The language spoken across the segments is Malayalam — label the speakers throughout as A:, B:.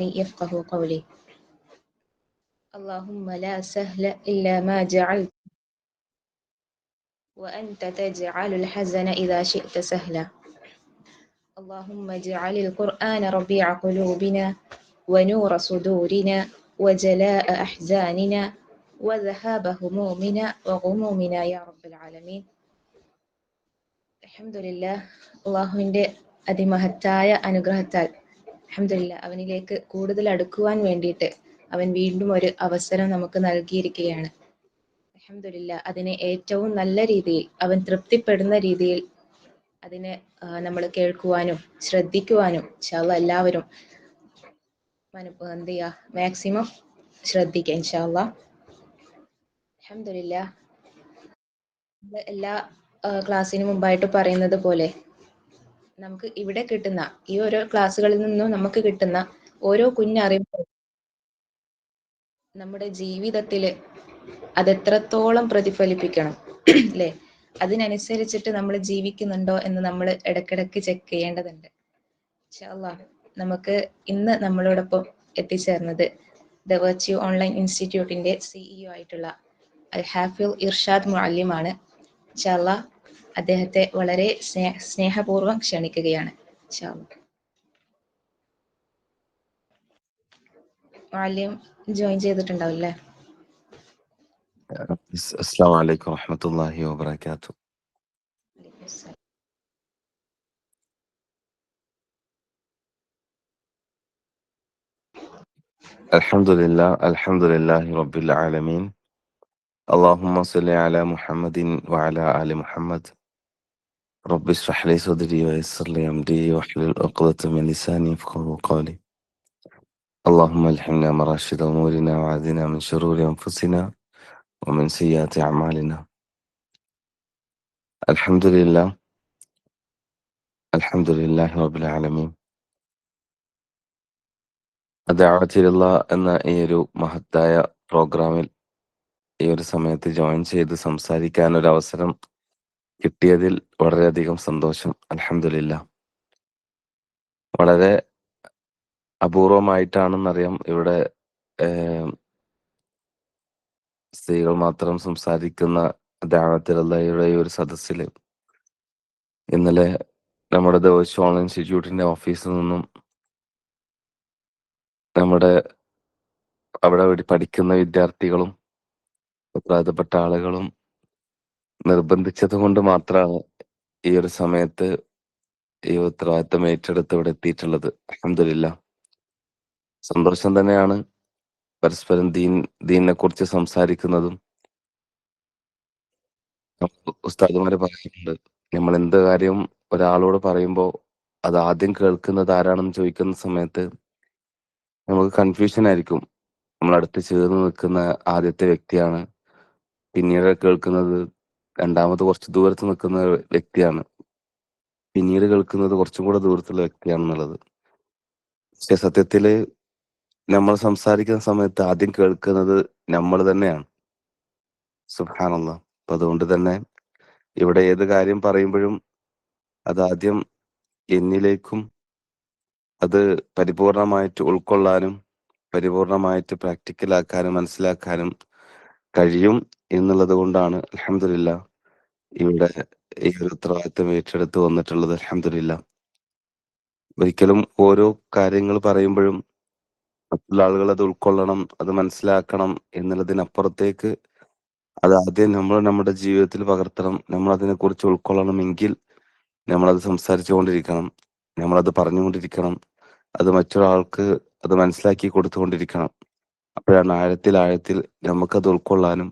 A: يفقه قولي. اللهم لا سهل إلا ما جعلت وأنت تجعل الحزن إذا شئت سهلا. اللهم اجعل القرآن ربيع قلوبنا ونور صدورنا وجلاء أحزاننا وذهاب همومنا وغمومنا يا رب العالمين. അൽഹംദുലില്ലാ, അള്ളാഹുവിൻ്റെ അതിമഹത്തായ അനുഗ്രഹത്താൽ അൽഹംദുലില്ലാ അവനിലേക്ക് കൂടുതൽ അടുക്കുവാൻ വേണ്ടിയിട്ട് അവൻ വീണ്ടും ഒരു അവസരം നമുക്ക് നൽകിയിരിക്കുകയാണ്. അൽഹംദുലില്ലാ, അതിനെ ഏറ്റവും നല്ല രീതിയിൽ അവൻ തൃപ്തിപ്പെടുന്ന രീതിയിൽ അതിനെ നമ്മൾ കേൾക്കുവാനും ശ്രദ്ധിക്കുവാനും ഇൻഷാ അല്ലാഹ് എല്ലാവരും എന്ത് ചെയ്യുക, മാക്സിമം ശ്രദ്ധിക്കുക ഇൻഷാ അല്ലാഹ്. അൽഹംദുലില്ലാ, എല്ലാ ക്ലാസ്സിന് മുമ്പായിട്ട് പറയുന്നത് പോലെ നമുക്ക് ഇവിടെ കിട്ടുന്ന ഈ ഓരോ ക്ലാസ്സുകളിൽ നിന്നും നമുക്ക് കിട്ടുന്ന ഓരോ കുഞ്ഞറിവും നമ്മുടെ ജീവിതത്തിൽ അതെത്രത്തോളം പ്രതിഫലിപ്പിക്കണം അല്ലേ, അതിനനുസരിച്ചിട്ട് നമ്മൾ ജീവിക്കുന്നുണ്ടോ എന്ന് നമ്മൾ ഇടയ്ക്കിടയ്ക്ക് ചെക്ക് ചെയ്യേണ്ടതുണ്ട്. ഇൻഷാ അല്ലാഹ് നമുക്ക് ഇന്ന് നമ്മളോടൊപ്പം എത്തിച്ചേർന്നത് ദ വെർച്യു ഓൺലൈൻ ഇൻസ്റ്റിറ്റ്യൂട്ടിന്റെ CEO ആയിട്ടുള്ള അൽ ഹാഫിൽ ഇർഷാദ് മുഅല്ലിമാണ്. ഇൻഷാ അല്ലാഹ് അദ്ദേഹത്തെ വളരെ സ്നേഹപൂർവ്വം ക്ഷണിക്കുകയാണ്. ഇൻഷാ അല്ലാഹ് മുഅല്ലിം ജോയിൻ ചെയ്തിട്ടുണ്ടാവും അല്ലേ?
B: السلام عليكم ورحمة الله وبركاته. الحمد لله رب العالمين. اللهم صل على محمد وعلى آل محمد. رب اشرح لي صدري ويسر لي أمري واحلل عقدة من لساني يفقهوا قولي. اللهم الهمنا مراشد أمورنا وعاذنا من شرور أنفسنا ومن سيئات أعمالنا. الحمد لله رب العالمين. ദഅവത്തിലുള്ള എന്ന ഈ ഒരു മഹത്തായ പ്രോഗ്രാമിൽ ഈ ഒരു സമയത്ത് ജോയിൻ ചെയ്ത് സംസാരിക്കാൻ ഒരു അവസരം കിട്ടിയതിൽ വളരെയധികം സന്തോഷം. അൽഹംദുലില്ലാ. വളരെ അപൂർവമായിട്ടാണെന്നറിയാം ഇവിടെ സ്ത്രീകൾ മാത്രം സംസാരിക്കുന്ന ദഅവത്തിലുള്ള ഈ ഒരു സദസ്സിൽ ഇന്നലെ നമ്മുടെ ദ വെർച്വൽ ഓൺലൈൻ ഇൻസ്റ്റിറ്റ്യൂട്ടിന്റെ ഓഫീസിൽ നിന്നും നമ്മുടെ അവിടെ പഠിക്കുന്ന വിദ്യാർത്ഥികളും ഉത്തരവാദിത്തപ്പെട്ട ആളുകളും നിർബന്ധിച്ചത് കൊണ്ട് മാത്രമാണ് ഈ ഒരു സമയത്ത് ഈ ഉത്തരവാദിത്തം ഏറ്റെടുത്ത് ഇവിടെ എത്തിയിട്ടുള്ളത്. അൽഹംദുലില്ലാ, സന്തോഷം തന്നെയാണ്. പരസ്പരം ദീനിനെ കുറിച്ച് സംസാരിക്കുന്നതും ഉസ്താദുമാര് പറയുന്നുണ്ട്, നമ്മൾ എന്ത് കാര്യം ഒരാളോട് പറയുമ്പോൾ അത് ആദ്യം കേൾക്കുന്നത് ആരാണെന്ന് ചോദിക്കുന്ന സമയത്ത് നമുക്ക് കൺഫ്യൂഷൻ ആയിരിക്കും. നമ്മളടുത്ത് ചേർന്ന് നിൽക്കുന്ന ആദ്യത്തെ വ്യക്തിയാണ്, പിന്നീട് കേൾക്കുന്നത് രണ്ടാമത് കുറച്ച് ദൂരത്ത് നിൽക്കുന്ന വ്യക്തിയാണ്, പിന്നീട് കേൾക്കുന്നത് കുറച്ചും കൂടെ ദൂരത്തുള്ള വ്യക്തിയാണെന്നുള്ളത്. പക്ഷെ സത്യത്തില് നമ്മൾ സംസാരിക്കുന്ന സമയത്ത് ആദ്യം കേൾക്കുന്നത് നമ്മൾ തന്നെയാണ്. സുബ്ഹാനല്ലാഹ്. അപ്പൊ അതുകൊണ്ട് തന്നെ ഇവിടെ ഏത് കാര്യം പറയുമ്പോഴും അതാദ്യം എന്നിലേക്കും അത് പരിപൂർണമായിട്ട് ഉൾക്കൊള്ളാനും പരിപൂർണമായിട്ട് പ്രാക്ടിക്കലാക്കാനും മനസ്സിലാക്കാനും കഴിയും എന്നുള്ളത് കൊണ്ടാണ് അൽഹംദുലില്ലാ ഇവിടെ ഈ ഒരു ഉത്തരവാദിത്തം ഏറ്റെടുത്ത് വന്നിട്ടുള്ളത്. അൽഹംദുലില്ലാ. ഒരിക്കലും ഓരോ കാര്യങ്ങൾ പറയുമ്പോഴും മറ്റുള്ള ആളുകൾ അത് ഉൾക്കൊള്ളണം, അത് മനസ്സിലാക്കണം എന്നുള്ളതിനപ്പുറത്തേക്ക് അത് ആദ്യം നമ്മൾ നമ്മുടെ ജീവിതത്തിൽ പകർത്തണം. നമ്മൾ അതിനെക്കുറിച്ച് ഉൾക്കൊള്ളണമെങ്കിൽ നമ്മളത് സംസാരിച്ചു കൊണ്ടിരിക്കണം, നമ്മളത് പറഞ്ഞുകൊണ്ടിരിക്കണം, അത് മറ്റൊരാൾക്ക് അത് മനസ്സിലാക്കി കൊടുത്തുകൊണ്ടിരിക്കണം. അപ്പോഴാണ് ആഴത്തിൽ നമുക്കത് ഉൾക്കൊള്ളാനും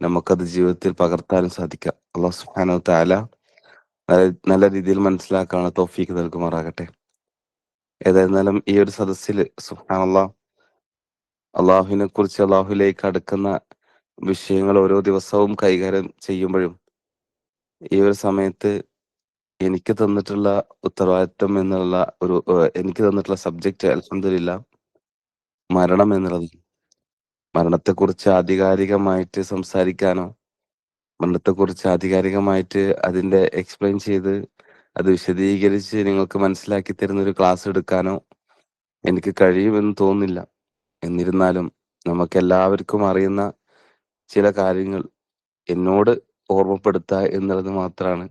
B: നമുക്കത് ജീവിതത്തിൽ പകർത്താനും സാധിക്കുക. അല്ലാഹു സുബ്ഹാനഹു തആല നല്ല രീതിയിൽ മനസ്സിലാക്കാനുള്ള തൗഫീഖ് നൽകുമാറാകട്ടെ. ഏതായിരുന്നാലും ഈ ഒരു സദസ്സിൽ സുബ്ഹാനല്ലാഹ് അള്ളാഹുവിനെ കുറിച്ച് അള്ളാഹുലേക്ക് അടുക്കുന്ന വിഷയങ്ങൾ ഓരോ ദിവസവും കൈകാര്യം ചെയ്യുമ്പോഴും ഈ ഒരു സമയത്ത് എനിക്ക് തന്നിട്ടുള്ള ഉത്തരവാദിത്തം എന്നുള്ള എനിക്ക് തന്നിട്ടുള്ള സബ്ജക്റ്റ് അൽഹംദുലില്ലാ മരണം എന്നുള്ളത്. മരണത്തെക്കുറിച്ച് ആധികാരികമായിട്ട് സംസാരിക്കാനോ മരണത്തെക്കുറിച്ച് ആധികാരികമായിട്ട് അതിന്റെ എക്സ്പ്ലെയിൻ ചെയ്ത് അത് വിശദീകരിച്ച് നിങ്ങൾക്ക് മനസ്സിലാക്കി തരുന്ന ഒരു ക്ലാസ് എടുക്കാനോ എനിക്ക് കഴിയുമെന്ന് തോന്നുന്നില്ല. എന്നിരുന്നാലും നമുക്കെല്ലാവർക്കും അറിയുന്ന ചില കാര്യങ്ങൾ എന്നോട് ഓർമ്മപ്പെടുത്തുക എന്നുള്ളത് മാത്രമാണ്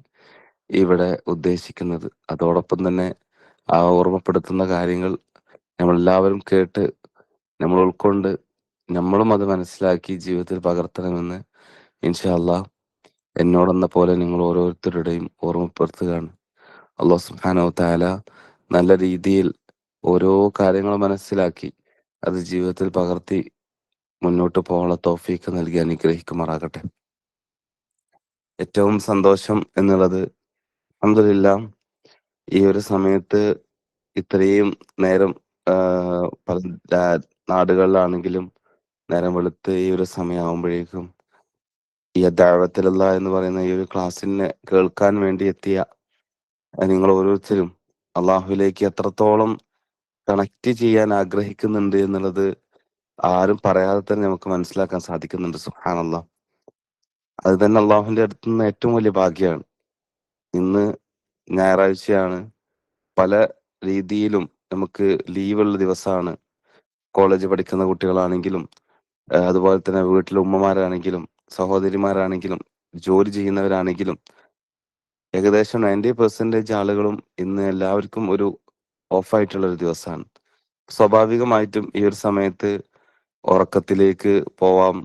B: ഇവിടെ ഉദ്ദേശിക്കുന്നത്. അതോടൊപ്പം തന്നെ ആ ഓർമ്മപ്പെടുത്തുന്ന കാര്യങ്ങൾ നമ്മളെല്ലാവരും കേട്ട് നമ്മൾ ഉൾക്കൊണ്ട് നമ്മളും അത് മനസ്സിലാക്കി ജീവിതത്തിൽ പകർത്തണമെന്ന് ഇൻഷാ അല്ലാഹ് എന്നോടെന്ന പോലെ നിങ്ങൾ ഓരോരുത്തരുടെയും ഓർമ്മപ്പെടുത്തുകയാണ്. അല്ലാഹു സുബ്ഹാനഹു വ തആല നല്ല രീതിയിൽ ഓരോ കാര്യങ്ങൾ മനസ്സിലാക്കി അത് ജീവിതത്തിൽ പകർത്തി മുന്നോട്ട് പോകാനുള്ള തൗഫീഖ് നൽകി അനുഗ്രഹിക്കുമാറാകട്ടെ. ഏറ്റവും സന്തോഷം എന്നുള്ളത് അൽഹംദുലില്ലാ ഈ ഒരു സമയത്ത് ഇത്രയും നേരം പല നാടുകളിലാണെങ്കിലും നേരം വെളുത്ത് ഈ ഒരു സമയമാകുമ്പോഴേക്കും ഈ ദഅവത്തുലുള്ള എന്ന് പറയുന്ന ഈ ഒരു ക്ലാസ്സിനെ കേൾക്കാൻ വേണ്ടി എത്തിയ നിങ്ങൾ ഓരോരുത്തരും അള്ളാഹുവിലേക്ക് എത്രത്തോളം കണക്ട് ചെയ്യാൻ ആഗ്രഹിക്കുന്നുണ്ട് എന്നുള്ളത് ആരും പറയാതെ തന്നെ നമുക്ക് മനസ്സിലാക്കാൻ സാധിക്കുന്നുണ്ട്. സുബ്ഹാനല്ലാഹ്. അത് തന്നെ അള്ളാഹുവിന്റെ അടുത്ത് നിന്ന് ഏറ്റവും വലിയ ഭാഗ്യമാണ്. ഇന്ന് ഞായറാഴ്ചയാണ്. പല രീതിയിലും നമുക്ക് ലീവുള്ള ദിവസമാണ്. കോളേജ് പഠിക്കുന്ന കുട്ടികളാണെങ്കിലും അതുപോലെ തന്നെ വീട്ടിലെ ഉമ്മമാരാണെങ്കിലും സഹോദരിമാരാണെങ്കിലും ജോലി ചെയ്യുന്നവരാണെങ്കിലും ഏകദേശം 90% ആളുകളും ഇന്ന് എല്ലാവർക്കും ഒരു ഓഫായിട്ടുള്ള ഒരു ദിവസമാണ്. സ്വാഭാവികമായിട്ടും ഈ ഒരു സമയത്ത് ഉറക്കത്തിലേക്ക് പോവാം.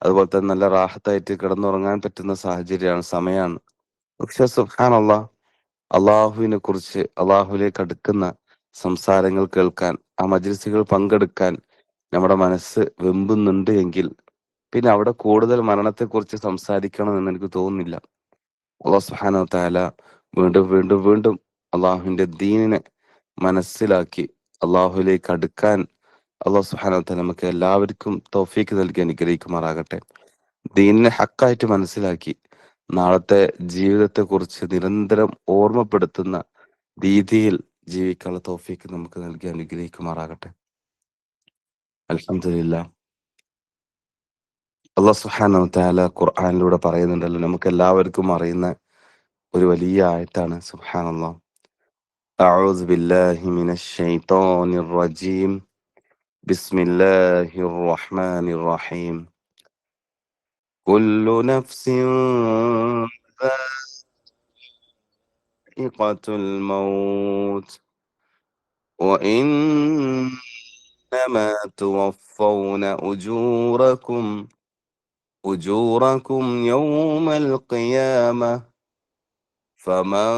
B: അതുപോലെ തന്നെ നല്ല റാഹത്തായിട്ട് കിടന്നുറങ്ങാൻ പറ്റുന്ന സാഹചര്യമാണ്, സമയമാണ്. പക്ഷെ സുബ്ഹാനല്ലാഹ്, അള്ളാഹുവിനെ കുറിച്ച് അള്ളാഹുവിലേക്ക് അടുക്കുന്ന സംസാരങ്ങൾ കേൾക്കാൻ, ആ മജ്‌ലിസുകൾ പങ്കെടുക്കാൻ നമ്മുടെ മനസ്സ് വെമ്പുന്നുണ്ട് എങ്കിൽ പിന്നെ അവിടെ കൂടുതൽ മരണത്തെക്കുറിച്ച് സംസാരിക്കണമെന്ന് എനിക്ക് തോന്നുന്നില്ല. അള്ളാഹു സുബ്ഹാനഹു വ തആല വീണ്ടും വീണ്ടും വീണ്ടും അള്ളാഹുവിന്റെ ദീനിനെ മനസ്സിലാക്കി അള്ളാഹുവിലേക്ക് അടുക്കാൻ അള്ളാഹു സുബ്ഹാനഹു വ തആല നമുക്ക് എല്ലാവർക്കും തൗഫീക്ക് നൽകി അനുഗ്രഹിക്കുമാറാകട്ടെ. ദീനിനെ ഹക്കായിട്ട് മനസ്സിലാക്കി നാളത്തെ ജീവിതത്തെക്കുറിച്ച് നിരന്തരം ഓർമ്മപ്പെടുത്തുന്ന രീതിയിൽ ജീവിക്കാനുള്ള തൗഫീക്ക് നമുക്ക് നൽകി അനുഗ്രഹിക്കുമാറാകട്ടെ. അൽഹംദുലില്ലാഹ്. അള്ളാഹു സുബ്ഹാനഹു വ തആല ഖുർആനിലൂടെ പറയുന്നുണ്ടല്ലോ, നമുക്ക് എല്ലാവർക്കും അറിയുന്ന ഒരു വലിയ ആയത്താണ്. സുബ്ഹാനല്ലാഹ്. അഊദു ബില്ലാഹി മിനശ് ശൈത്വാനിർ റജീം. ബിസ്മില്ലാഹിർ റഹ്മാനിർ റഹീം. കുല്ലു നഫ്സിൻ ദാഇഖത്തുൽ മൗത്ത് وإنما توفون أجوركم يوم القيامة فمن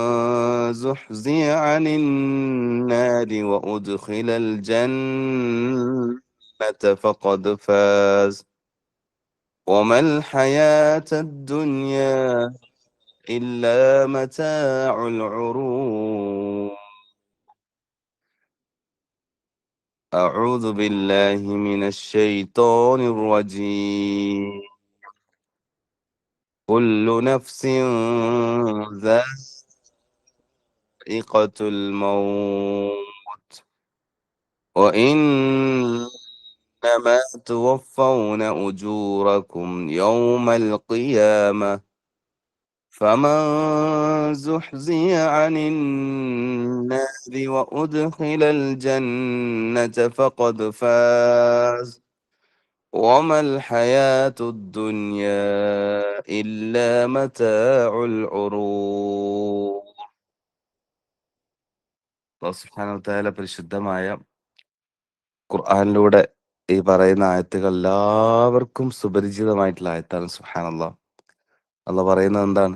B: زحزح عن النار وأدخل الجنة فقد فاز وما الحياة الدنيا إلا متاع الغرور. أعوذ بالله من الشيطان الرجيم. كل نفس ذائقة الموت وإنما توفون أجوركم يوم القيامة فمن زحزح عن النار وأدخل الجنة فقد فاز وما الحياة الدنيا إلا متاع الغرور. അല്ലാഹു സുബ്ഹാനഹു വ തആല പരിശുദ്ധമായ ഖുർആനിലൂടെ ഈ പറയുന്ന ആയത്തുകൾ എല്ലാവർക്കും സുപരിചിതമായിട്ടുള്ള ആയത്താണ്. സുബ്ഹാനല്ലാഹ്. അല്ലാഹ് പറയുന്നത് എന്താണ്?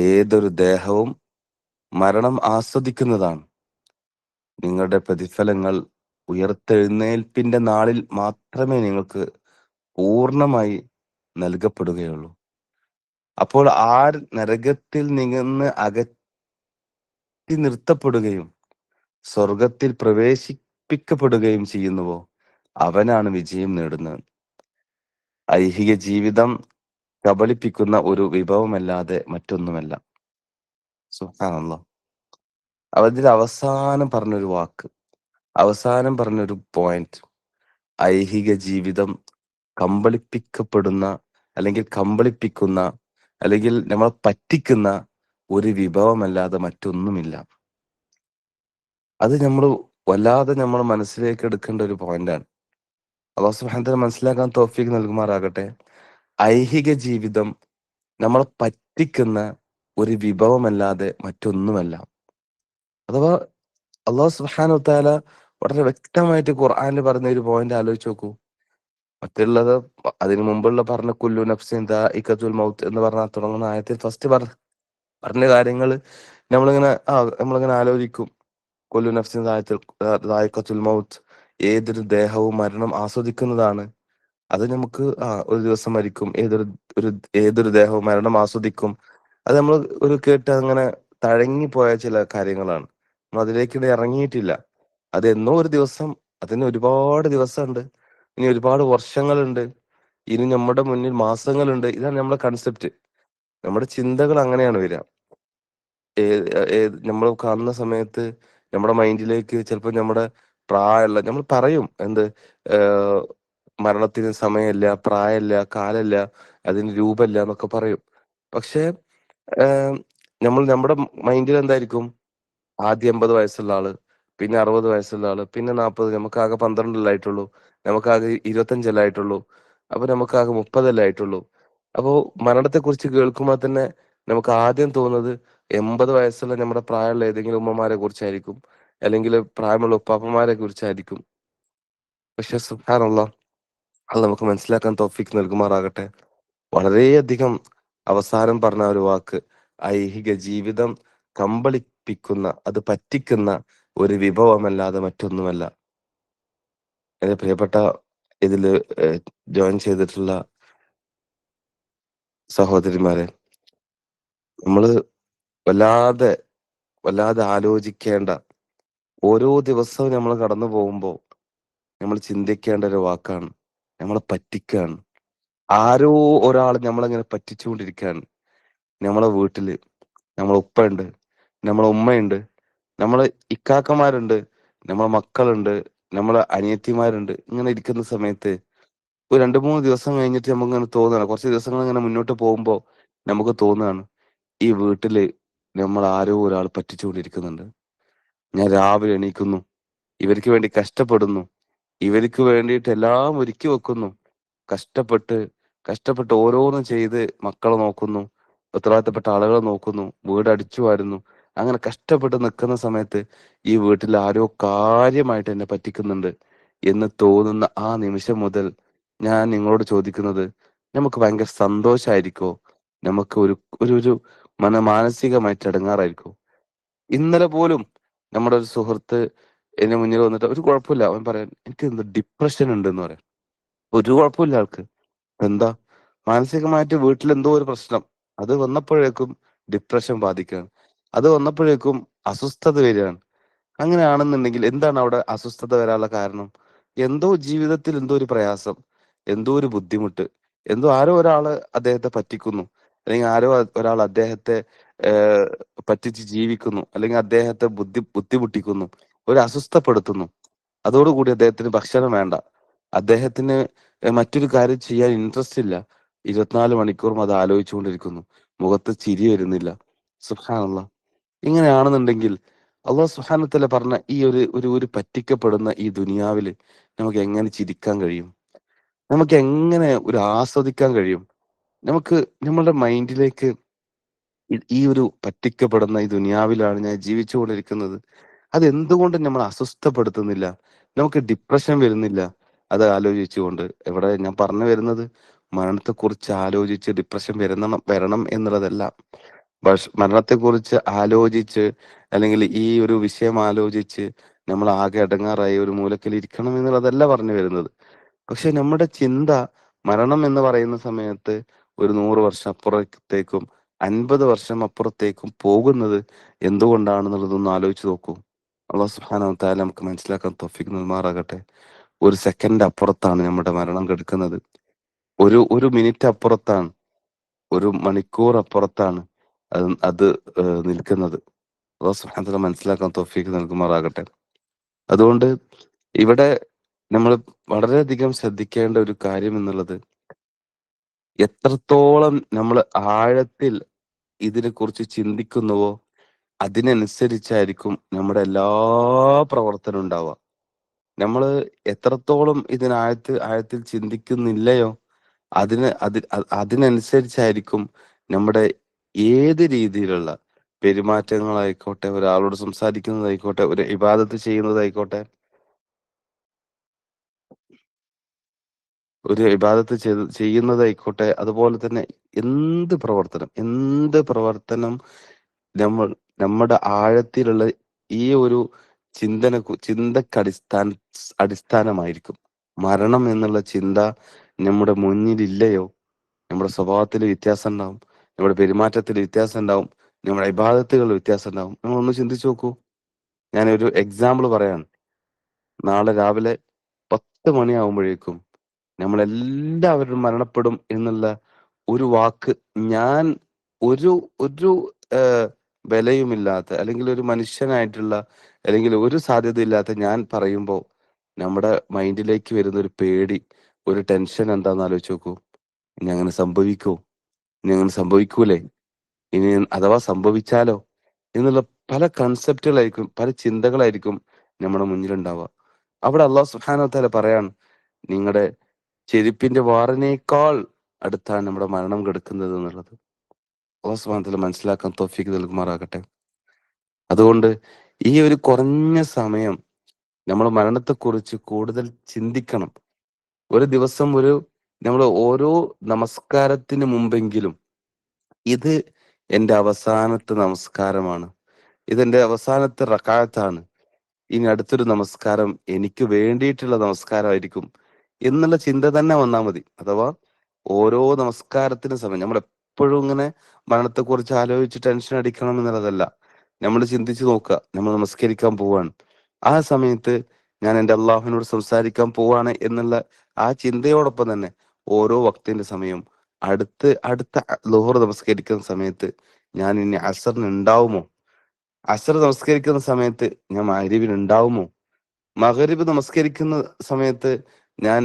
B: ഏതൊരു ദേഹവും മരണം ആസ്വദിക്കുന്നതാണ്. നിങ്ങളുടെ പ്രതിഫലങ്ങൾ ഉയർത്തെഴുന്നേൽപ്പിന്റെ നാളിൽ മാത്രമേ നിങ്ങൾക്ക് പൂർണ്ണമായി നൽകപ്പെടുകയുള്ളൂ. അപ്പോൾ ആർ നരകത്തിൽ നിന്ന് അകറ്റി നിർത്തപ്പെടുകയും സ്വർഗത്തിൽ പ്രവേശിപ്പിക്കപ്പെടുകയും ചെയ്യുന്നുവോ അവനാണ് വിജയം നേടുന്നത്. ഐഹിക ജീവിതം കബളിപ്പിക്കുന്ന ഒരു വിഭവമല്ലാതെ മറ്റൊന്നുമല്ല. സുബ്ഹാനല്ലാഹ്. അതിൽ അവസാനം പറഞ്ഞൊരു വാക്ക്, അവസാനം പറഞ്ഞൊരു പോയിന്റ്, ഐഹിക ജീവിതം കമ്പളിപ്പിക്കപ്പെടുന്ന അല്ലെങ്കിൽ കമ്പളിപ്പിക്കുന്ന അല്ലെങ്കിൽ നമ്മളെ പറ്റിക്കുന്ന ഒരു വിഭവമല്ലാതെ മറ്റൊന്നുമില്ല. അത് നമ്മൾ വല്ലാതെ നമ്മൾ മനസ്സിലേക്ക് എടുക്കേണ്ട ഒരു പോയിന്റാണ്. അള്ളാഹു സുബ്ഹാനഹു വ തആല മനസ്സിലാക്കാൻ തൗഫീഖ് നൽകുമാറാകട്ടെ. ഐഹിക ജീവിതം നമ്മളെ പറ്റിക്കുന്ന ഒരു വിഭവമല്ലാതെ മറ്റൊന്നുമല്ല. അഥവാ അള്ളാഹു സുബ്ഹാനഹു വ തആല വളരെ വ്യക്തമായിട്ട് ഖുർആനിൽ പറഞ്ഞ ഒരു പോയിന്റ് ആലോചിച്ച് നോക്കൂ. മറ്റുള്ളത് അതിനു മുമ്പുള്ള പറഞ്ഞ കുല്ലു നഫ്സിൻ ദാഇഖത്തുൽ മൗത്ത് എന്ന് പറഞ്ഞ തുടങ്ങുന്ന ആയത്തിൽ ഫസ്റ്റ് പറഞ്ഞ കാര്യങ്ങൾ നമ്മളിങ്ങനെ ആലോചിക്കും. കുല്ലു നഫ്സിൻ ദാഇഖത്തുൽ മൗത്ത്, ഏതൊരു ദേഹവും മരണം ആസ്വദിക്കുന്നതാണ്. അത് നമുക്ക് ഒരു ദിവസം മരിക്കും, ഒരു ഏതൊരു ദേഹവും മരണം ആസ്വദിക്കും. അത് നമ്മൾ ഒരു കേട്ട് അങ്ങനെ തഴങ്ങിപ്പോയ ചില കാര്യങ്ങളാണ്. നമ്മൾ അതിലേക്ക് ഇറങ്ങിയിട്ടില്ല. അത് എന്നോ ഒരു ദിവസം, അതിന് ഒരുപാട് ദിവസമുണ്ട്, ഇനി ഒരുപാട് വർഷങ്ങളുണ്ട്, ഇനി നമ്മുടെ മുന്നിൽ മാസങ്ങളുണ്ട്. ഇതാണ് നമ്മുടെ കൺസെപ്റ്റ്. നമ്മുടെ ചിന്തകൾ അങ്ങനെയാണ് വരിക. നമ്മൾ കാണുന്ന സമയത്ത് നമ്മുടെ മൈൻഡിലേക്ക് ചിലപ്പോൾ നമ്മുടെ പ്രായമുള്ള നമ്മൾ പറയും എന്ത്, ഏഹ് മരണത്തിന് സമയമില്ല, പ്രായമില്ല, കാലമില്ല, അതിന് രൂപമില്ല എന്നൊക്കെ പറയും. പക്ഷെ ഏഹ് നമ്മുടെ മൈൻഡിൽ എന്തായിരിക്കും, ആദ്യം 80 വയസ്സുള്ള ആള്, പിന്നെ 60 വയസ്സുള്ള ആള്, പിന്നെ 40, നമുക്കാകെ 12 ആയിട്ടുള്ളൂ, നമുക്കാകെ 25 ആയിട്ടുള്ളൂ, അപ്പൊ നമുക്കാകെ 30 ആയിട്ടുള്ളൂ. അപ്പോ മരണത്തെ കുറിച്ച് കേൾക്കുമ്പോൾ തന്നെ നമുക്ക് ആദ്യം തോന്നുന്നത് 80 വയസ്സുള്ള നമ്മുടെ പ്രായമുള്ള ഏതെങ്കിലും ഉമ്മമാരെ കുറിച്ചായിരിക്കും, അല്ലെങ്കിൽ പ്രായമുള്ള ഉപ്പാപ്പന്മാരെ കുറിച്ചായിരിക്കും. പക്ഷെ സുബ്ഹാനല്ലാഹ്, അത് നമുക്ക് മനസ്സിലാക്കാൻ തൗഫീഖ് നൽകുമാറാകട്ടെ. വളരെയധികം അവസാനം പറഞ്ഞ ഒരു വാക്ക്, ഐഹിക ജീവിതം കമ്പളിപ്പിക്കുന്ന, അത് പറ്റിക്കുന്ന ഒരു വിഭവമല്ലാതെ മറ്റൊന്നുമല്ല. എന്റെ പ്രിയപ്പെട്ട ഇതില് ജോയിൻ ചെയ്തിട്ടുള്ള സഹോദരിമാരെ, നമ്മള് വല്ലാതെ വല്ലാതെ ആലോചിക്കേണ്ട, ഓരോ ദിവസവും നമ്മൾ കടന്നു പോകുമ്പോൾ നമ്മൾ ചിന്തിക്കേണ്ട ഒരു വാക്കാണ്, നമ്മളെ പറ്റിക്കാണ്. ആരോ ഒരാൾ നമ്മളെങ്ങനെ പറ്റിച്ചുകൊണ്ടിരിക്കുകയാണ്. നമ്മളെ വീട്ടില് നമ്മളെ ഉപ്പയുണ്ട്, നമ്മളെ ഉമ്മയുണ്ട്, നമ്മളെ ഇക്കാക്കമാരുണ്ട്, നമ്മളെ മക്കളുണ്ട്, നമ്മളെ അനിയത്തിമാരുണ്ട്. ഇങ്ങനെ ഇരിക്കുന്ന സമയത്ത് ഒരു 2-3 ദിവസം കഴിഞ്ഞിട്ട് നമുക്ക് ഇങ്ങനെ തോന്നുകയാണ്, കുറച്ച് ദിവസങ്ങൾ ഇങ്ങനെ മുന്നോട്ട് പോകുമ്പോൾ നമുക്ക് തോന്നുകയാണ്, ഈ വീട്ടില് നമ്മൾ ആരോ ഒരാൾ പറ്റിച്ചുകൊണ്ടിരിക്കുന്നുണ്ട്. ഞാൻ രാവിലെ എണീക്കുന്നു, ഇവർക്ക് വേണ്ടി കഷ്ടപ്പെടുന്നു, ഇവർക്ക് വേണ്ടിയിട്ട് എല്ലാം ഒരുക്കി വെക്കുന്നു, കഷ്ടപ്പെട്ട് കഷ്ടപ്പെട്ട് ഓരോന്നും ചെയ്ത് മക്കളെ നോക്കുന്നു, ഉത്തരവാദിത്തപ്പെട്ട ആളുകളെ നോക്കുന്നു, വീട് അടിച്ചു വാരുന്നു. അങ്ങനെ കഷ്ടപ്പെട്ട് നിൽക്കുന്ന സമയത്ത് ഈ വീട്ടിൽ ആരോ കാര്യമായിട്ട് എന്നെ പറ്റിക്കുന്നുണ്ട് എന്ന് തോന്നുന്ന ആ നിമിഷം മുതൽ ഞാൻ നിങ്ങളോട് ചോദിക്കുന്നത്, നമുക്ക് ഭയങ്കര സന്തോഷമായിരിക്കോ, നമുക്ക് ഒരു ഒരു ഒരു മാനസികമായിട്ട് ഇടങ്ങാറായിരിക്കോ? ഇന്നലെ പോലും നമ്മുടെ ഒരു സുഹൃത്ത് എന്റെ മുന്നിൽ വന്നിട്ട്, ഒരു കുഴപ്പമില്ല, അവൻ പറയാൻ, എനിക്ക് എന്ത് ഡിപ്രഷൻ ഉണ്ട് എന്ന് പറയാം. ഒരു കുഴപ്പമില്ല ആൾക്ക്. എന്താ, മാനസികമായിട്ട് വീട്ടിൽ എന്തോ ഒരു പ്രശ്നം, അത് വന്നപ്പോഴേക്കും ഡിപ്രഷൻ ബാധിക്കുകയാണ്, അത് വന്നപ്പോഴേക്കും അസ്വസ്ഥത വരികയാണ്. അങ്ങനെയാണെന്നുണ്ടെങ്കിൽ എന്താണ് അവിടെ അസ്വസ്ഥത വരാനുള്ള കാരണം? എന്തോ ജീവിതത്തിൽ എന്തോ ഒരു പ്രയാസം, എന്തോ ഒരു ബുദ്ധിമുട്ട്, എന്തോ ആരോ ഒരാള് അദ്ദേഹത്തെ പറ്റിക്കുന്നു, അല്ലെങ്കിൽ ആരോ ഒരാൾ അദ്ദേഹത്തെ ഏഹ് പറ്റിച്ച് ജീവിക്കുന്നു, അല്ലെങ്കിൽ അദ്ദേഹത്തെ ബുദ്ധിമുട്ടിക്കുന്നു, ഒരു അസ്വസ്ഥപ്പെടുത്തുന്നു. അതോടുകൂടി അദ്ദേഹത്തിന് ഭക്ഷണം വേണ്ട, അദ്ദേഹത്തിന് മറ്റൊരു കാര്യം ചെയ്യാൻ ഇൻട്രസ്റ്റ് ഇല്ല, 24 മണിക്കൂറും അത് ആലോചിച്ചുകൊണ്ടിരിക്കുന്നു, മുഖത്ത് ചിരി വരുന്നില്ല. സുബ്ഹാനല്ലാഹ്. ഇങ്ങനെയാണെന്നുണ്ടെങ്കിൽ അള്ളാഹു സുബ്ഹാനഹു വ തആല പറഞ്ഞ ഈ ഒരു ഒരു ഒരു പറ്റിക്കപ്പെടുന്ന ഈ ദുനിയാവില് നമുക്ക് എങ്ങനെ ചിരിക്കാൻ കഴിയും? നമുക്ക് എങ്ങനെ ഒരു ആസ്വദിക്കാൻ കഴിയും? നമുക്ക് നമ്മളുടെ മൈൻഡിലേക്ക് ഈ ഒരു പറ്റിക്കപ്പെടുന്ന ഈ ദുനിയാവിലാണ് ഞാൻ ജീവിച്ചുകൊണ്ടിരിക്കുന്നത്, അതെന്തുകൊണ്ട് നമ്മൾ അസ്വസ്ഥപ്പെടുത്തുന്നില്ല, നമുക്ക് ഡിപ്രഷൻ വരുന്നില്ല? അത് ആലോചിച്ചുകൊണ്ട്, ഇവിടെ ഞാൻ പറഞ്ഞു വരുന്നത് മരണത്തെക്കുറിച്ച് ആലോചിച്ച് ഡിപ്രഷൻ വരണം എന്നുള്ളതല്ല. മരണത്തെക്കുറിച്ച് ആലോചിച്ച്, അല്ലെങ്കിൽ ഈ ഒരു വിഷയം ആലോചിച്ച് നമ്മൾ ആകെ അടങ്ങാറായി ഒരു മൂലക്കിൽ ഇരിക്കണം എന്നുള്ളതല്ല പറഞ്ഞു വരുന്നത്. പക്ഷെ നമ്മുടെ ചിന്ത മരണം എന്ന് പറയുന്ന സമയത്ത് ഒരു 100 വർഷം അപ്പുറത്തേക്കും 50 വർഷം അപ്പുറത്തേക്കും പോകുന്നത് എന്തുകൊണ്ടാണെന്നുള്ളതൊന്ന് ആലോചിച്ച് നോക്കൂ. അള്ളാഹു സുബ്ഹാനഹു വ തആല നമുക്ക് മനസ്സിലാക്കാൻ തൗഫീഖ് നൽകുമാറാകട്ടെ. ഒരു സെക്കൻഡ് അപ്പുറത്താണ് നമ്മുടെ മരണം കിടക്കുന്നത്. ഒരു മിനിറ്റ് അപ്പുറത്താണ്, ഒരു മണിക്കൂർ അപ്പുറത്താണ് അത് നിൽക്കുന്നത്. അള്ളാഹു സുബ്ഹാനഹു വ തആല മനസ്സിലാക്കാൻ തൗഫീഖ് നൽകുമാറാകട്ടെ. അതുകൊണ്ട് ഇവിടെ നമ്മൾ വളരെയധികം ശ്രദ്ധിക്കേണ്ട ഒരു കാര്യം എന്നുള്ളത്, എത്രത്തോളം നമ്മൾ ആഴത്തിൽ ഇതിനെക്കുറിച്ച് ചിന്തിക്കുന്നുവോ അതിനനുസരിച്ചായിരിക്കും നമ്മുടെ എല്ലാ പ്രവർത്തനവും ഉണ്ടാവുക. നമ്മൾ എത്രത്തോളം ആഴത്തിൽ ചിന്തിക്കുന്നില്ലയോ അതിനനുസരിച്ചായിരിക്കും നമ്മുടെ ഏത് രീതിയിലുള്ള പെരുമാറ്റങ്ങളായിക്കോട്ടെ, ഒരാളോട് സംസാരിക്കുന്നതായിക്കോട്ടെ, ഒരു ഇബാദത്ത് ചെയ്യുന്നതായിക്കോട്ടെ, ചെയ്യുന്നതായിക്കോട്ടെ, അതുപോലെ തന്നെ എന്ത് പ്രവർത്തനം നമ്മൾ നമ്മുടെ ആഴത്തിലുള്ള ഈ ഒരു ചിന്തക്ക് അടിസ്ഥാനമായിരിക്കും. മരണം എന്നുള്ള ചിന്ത നമ്മുടെ മുന്നിലില്ലയോ, നമ്മുടെ സ്വഭാവത്തിൽ വ്യത്യാസം ഉണ്ടാവും, നമ്മുടെ പെരുമാറ്റത്തിൽ വ്യത്യാസം ഉണ്ടാവും, നമ്മുടെ ഇബാദത്തുകളിൽ വ്യത്യാസം ഉണ്ടാവും. നമ്മളൊന്ന് ചിന്തിച്ചു നോക്കൂ. ഞാനൊരു എക്സാമ്പിൾ പറയാണ്. നാളെ രാവിലെ 10 മണിയാവുമ്പോഴേക്കും നമ്മളെല്ലാവരും മരണപ്പെടും എന്നുള്ള ഒരു വാക്ക് ഞാൻ ഒരു ഒരു വിലയുമില്ലാത്ത, അല്ലെങ്കിൽ ഒരു മനുഷ്യനായിട്ടുള്ള, അല്ലെങ്കിൽ ഒരു സാധ്യതയില്ലാത്ത ഞാൻ പറയുമ്പോൾ നമ്മുടെ മൈൻഡിലേക്ക് വരുന്ന ഒരു പേടി, ഒരു ടെൻഷൻ എന്താണെന്ന് ആലോചിച്ച് നോക്കൂ. ഇനി അങ്ങനെ സംഭവിക്കൂ, ഇനി അങ്ങനെ സംഭവിക്കൂലേ, ഇനി അഥവാ സംഭവിച്ചാലോ എന്നുള്ള പല കൺസെപ്റ്റുകളായിരിക്കും, പല ചിന്തകളായിരിക്കും നമ്മുടെ മുന്നിലുണ്ടാവുക. അവിടെ അള്ളാഹു സുബ്ഹാനഹു വ തആല പറയാണ്, നിങ്ങളുടെ ചെരുപ്പിന്റെ വാറിനേക്കാൾ അടുത്താണ് നമ്മുടെ മരണം കിടക്കുന്നത് എന്നുള്ളത്. അള്ളാഹു സുബ്ഹാനഹു വ തആല മനസ്സിലാക്കാൻ തൗഫീഖ് നൽകുമാറാകട്ടെ. അതുകൊണ്ട് ഈ ഒരു കുറഞ്ഞ സമയം നമ്മൾ മരണത്തെക്കുറിച്ച് കൂടുതൽ ചിന്തിക്കണം. ഒരു ദിവസം നമ്മൾ ഓരോ നമസ്കാരത്തിന് മുമ്പെങ്കിലും ഇത് എൻ്റെ അവസാനത്തെ നമസ്കാരമാണ്, ഇതെന്റെ അവസാനത്തെ റക്അത്താണ്, ഇനി അടുത്തൊരു നമസ്കാരം എനിക്ക് വേണ്ടിയിട്ടുള്ള നമസ്കാരമായിരിക്കും എന്നുള്ള ചിന്ത തന്നെ വന്നാൽ മതി. അഥവാ ഓരോ നമസ്കാരത്തിന് സമയം നമ്മൾ എപ്പോഴും ഇങ്ങനെ മരണത്തെക്കുറിച്ച് ആലോചിച്ച് ടെൻഷൻ അടിക്കണം എന്നുള്ളതല്ല. നമ്മൾ ചിന്തിച്ചു നോക്കുക, നമ്മൾ നമസ്കരിക്കാൻ പോവാണ്, ആ സമയത്ത് ഞാൻ എൻ്റെ അള്ളാഹുവിനോട് സംസാരിക്കാൻ പോവാണ് എന്നുള്ള ആ ചിന്തയോടൊപ്പം തന്നെ ഓരോ വക്തിന്റെ സമയം, അടുത്ത ളുഹർ നമസ്കരിക്കുന്ന സമയത്ത് ഞാൻ ഇനി അസറിന് ഉണ്ടാവുമോ, അസർ നമസ്കരിക്കുന്ന സമയത്ത് ഞാൻ മഗ്‌രിബിന് ഉണ്ടാവുമോ, മഗ്‌രിബ് നമസ്കരിക്കുന്ന സമയത്ത് ഞാൻ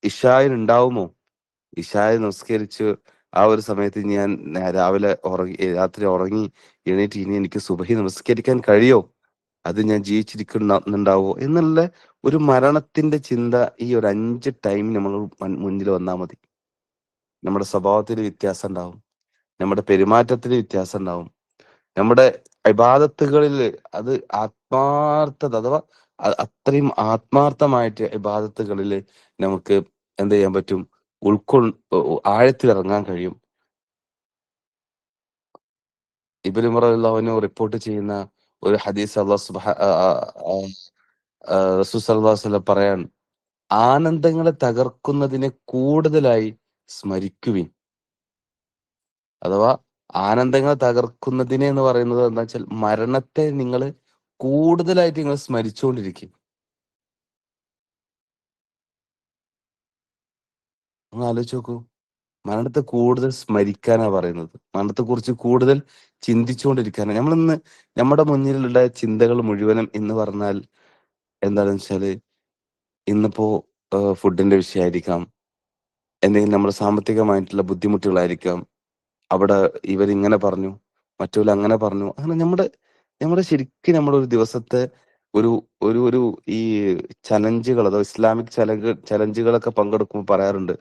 B: ഇശായിൽ ഉണ്ടാവുമോ, ഇശായി നമസ്കരിച്ച് ആ ഒരു സമയത്ത് ഞാൻ രാത്രി ഉറങ്ങി എണീറ്റ് ഇനി എനിക്ക് സുബഹി നമസ്കരിക്കാൻ കഴിയോ, അത് ഞാൻ ജീവിച്ചിരിക്കുന്നുണ്ടാവോ എന്നുള്ള ഒരു മരണത്തിന്റെ ചിന്ത ഈ ഒരു 5 ടൈം നമ്മൾ മുന്നിൽ വന്നാൽ മതി. നമ്മുടെ സ്വഭാവത്തിൽ വ്യത്യാസം ഉണ്ടാവും, നമ്മുടെ പെരുമാറ്റത്തിൽ വ്യത്യാസം ഉണ്ടാവും, നമ്മുടെ ഇബാദത്തുകളിൽ അത് ആത്മാർത്ഥത, അഥവാ അത്രയും ആത്മാർത്ഥമായിട്ട് ഇബാദത്തുകളിൽ നമുക്ക് എന്ത് ചെയ്യാൻ പറ്റും, ആഴത്തിലിറങ്ങാൻ കഴിയും. ഇബ്നു ഉമർ റളിയല്ലാഹു അൻഹു റിപ്പോർട്ട് ചെയ്യുന്ന ഒരു ഹദീസ്, റസൂൽ സല്ലല്ലാഹു അലൈഹി വസല്ലം പറയാൻ, ആനന്ദങ്ങളെ തകർക്കുന്നതിനെ കൂടുതലായി സ്മരിക്കുവിൻ. അഥവാ ആനന്ദങ്ങളെ തകർക്കുന്നതിനെ എന്ന് പറയുന്നത് എന്താ വെച്ചാൽ മരണത്തെ നിങ്ങൾ കൂടുതലായിട്ട് നിങ്ങൾ സ്മരിച്ചുകൊണ്ടിരിക്കും. ഒന്ന് ആലോചിച്ച് നോക്കൂ. മരണത്തെ കൂടുതൽ സ്മരിക്കാനാ പറയുന്നത്, മരണത്തെ കുറിച്ച് കൂടുതൽ ചിന്തിച്ചുകൊണ്ടിരിക്കാനാണ്. നമ്മുടെ മുന്നിലുള്ള ചിന്തകൾ മുഴുവനും എന്ന് പറഞ്ഞാൽ എന്താണെന്ന് വെച്ചാല്, ഇന്നിപ്പോ ഫുഡിന്റെ വിഷയമായിരിക്കാം, എന്തെങ്കിലും നമ്മുടെ സാമ്പത്തികമായിട്ടുള്ള ബുദ്ധിമുട്ടുകളായിരിക്കാം, അവിടെ ഇവരിങ്ങനെ പറഞ്ഞു, മറ്റവർ അങ്ങനെ പറഞ്ഞു, അങ്ങനെ നമ്മുടെ ശരിക്കും ഒരു ദിവസത്തെ ഒരു ഒരു ഒരു ഈ ചലഞ്ചുകൾ, അഥവാ ഇസ്ലാമിക് ചലഞ്ചുകളൊക്കെ പങ്കെടുക്കുമ്പോൾ പറയാറുണ്ട്,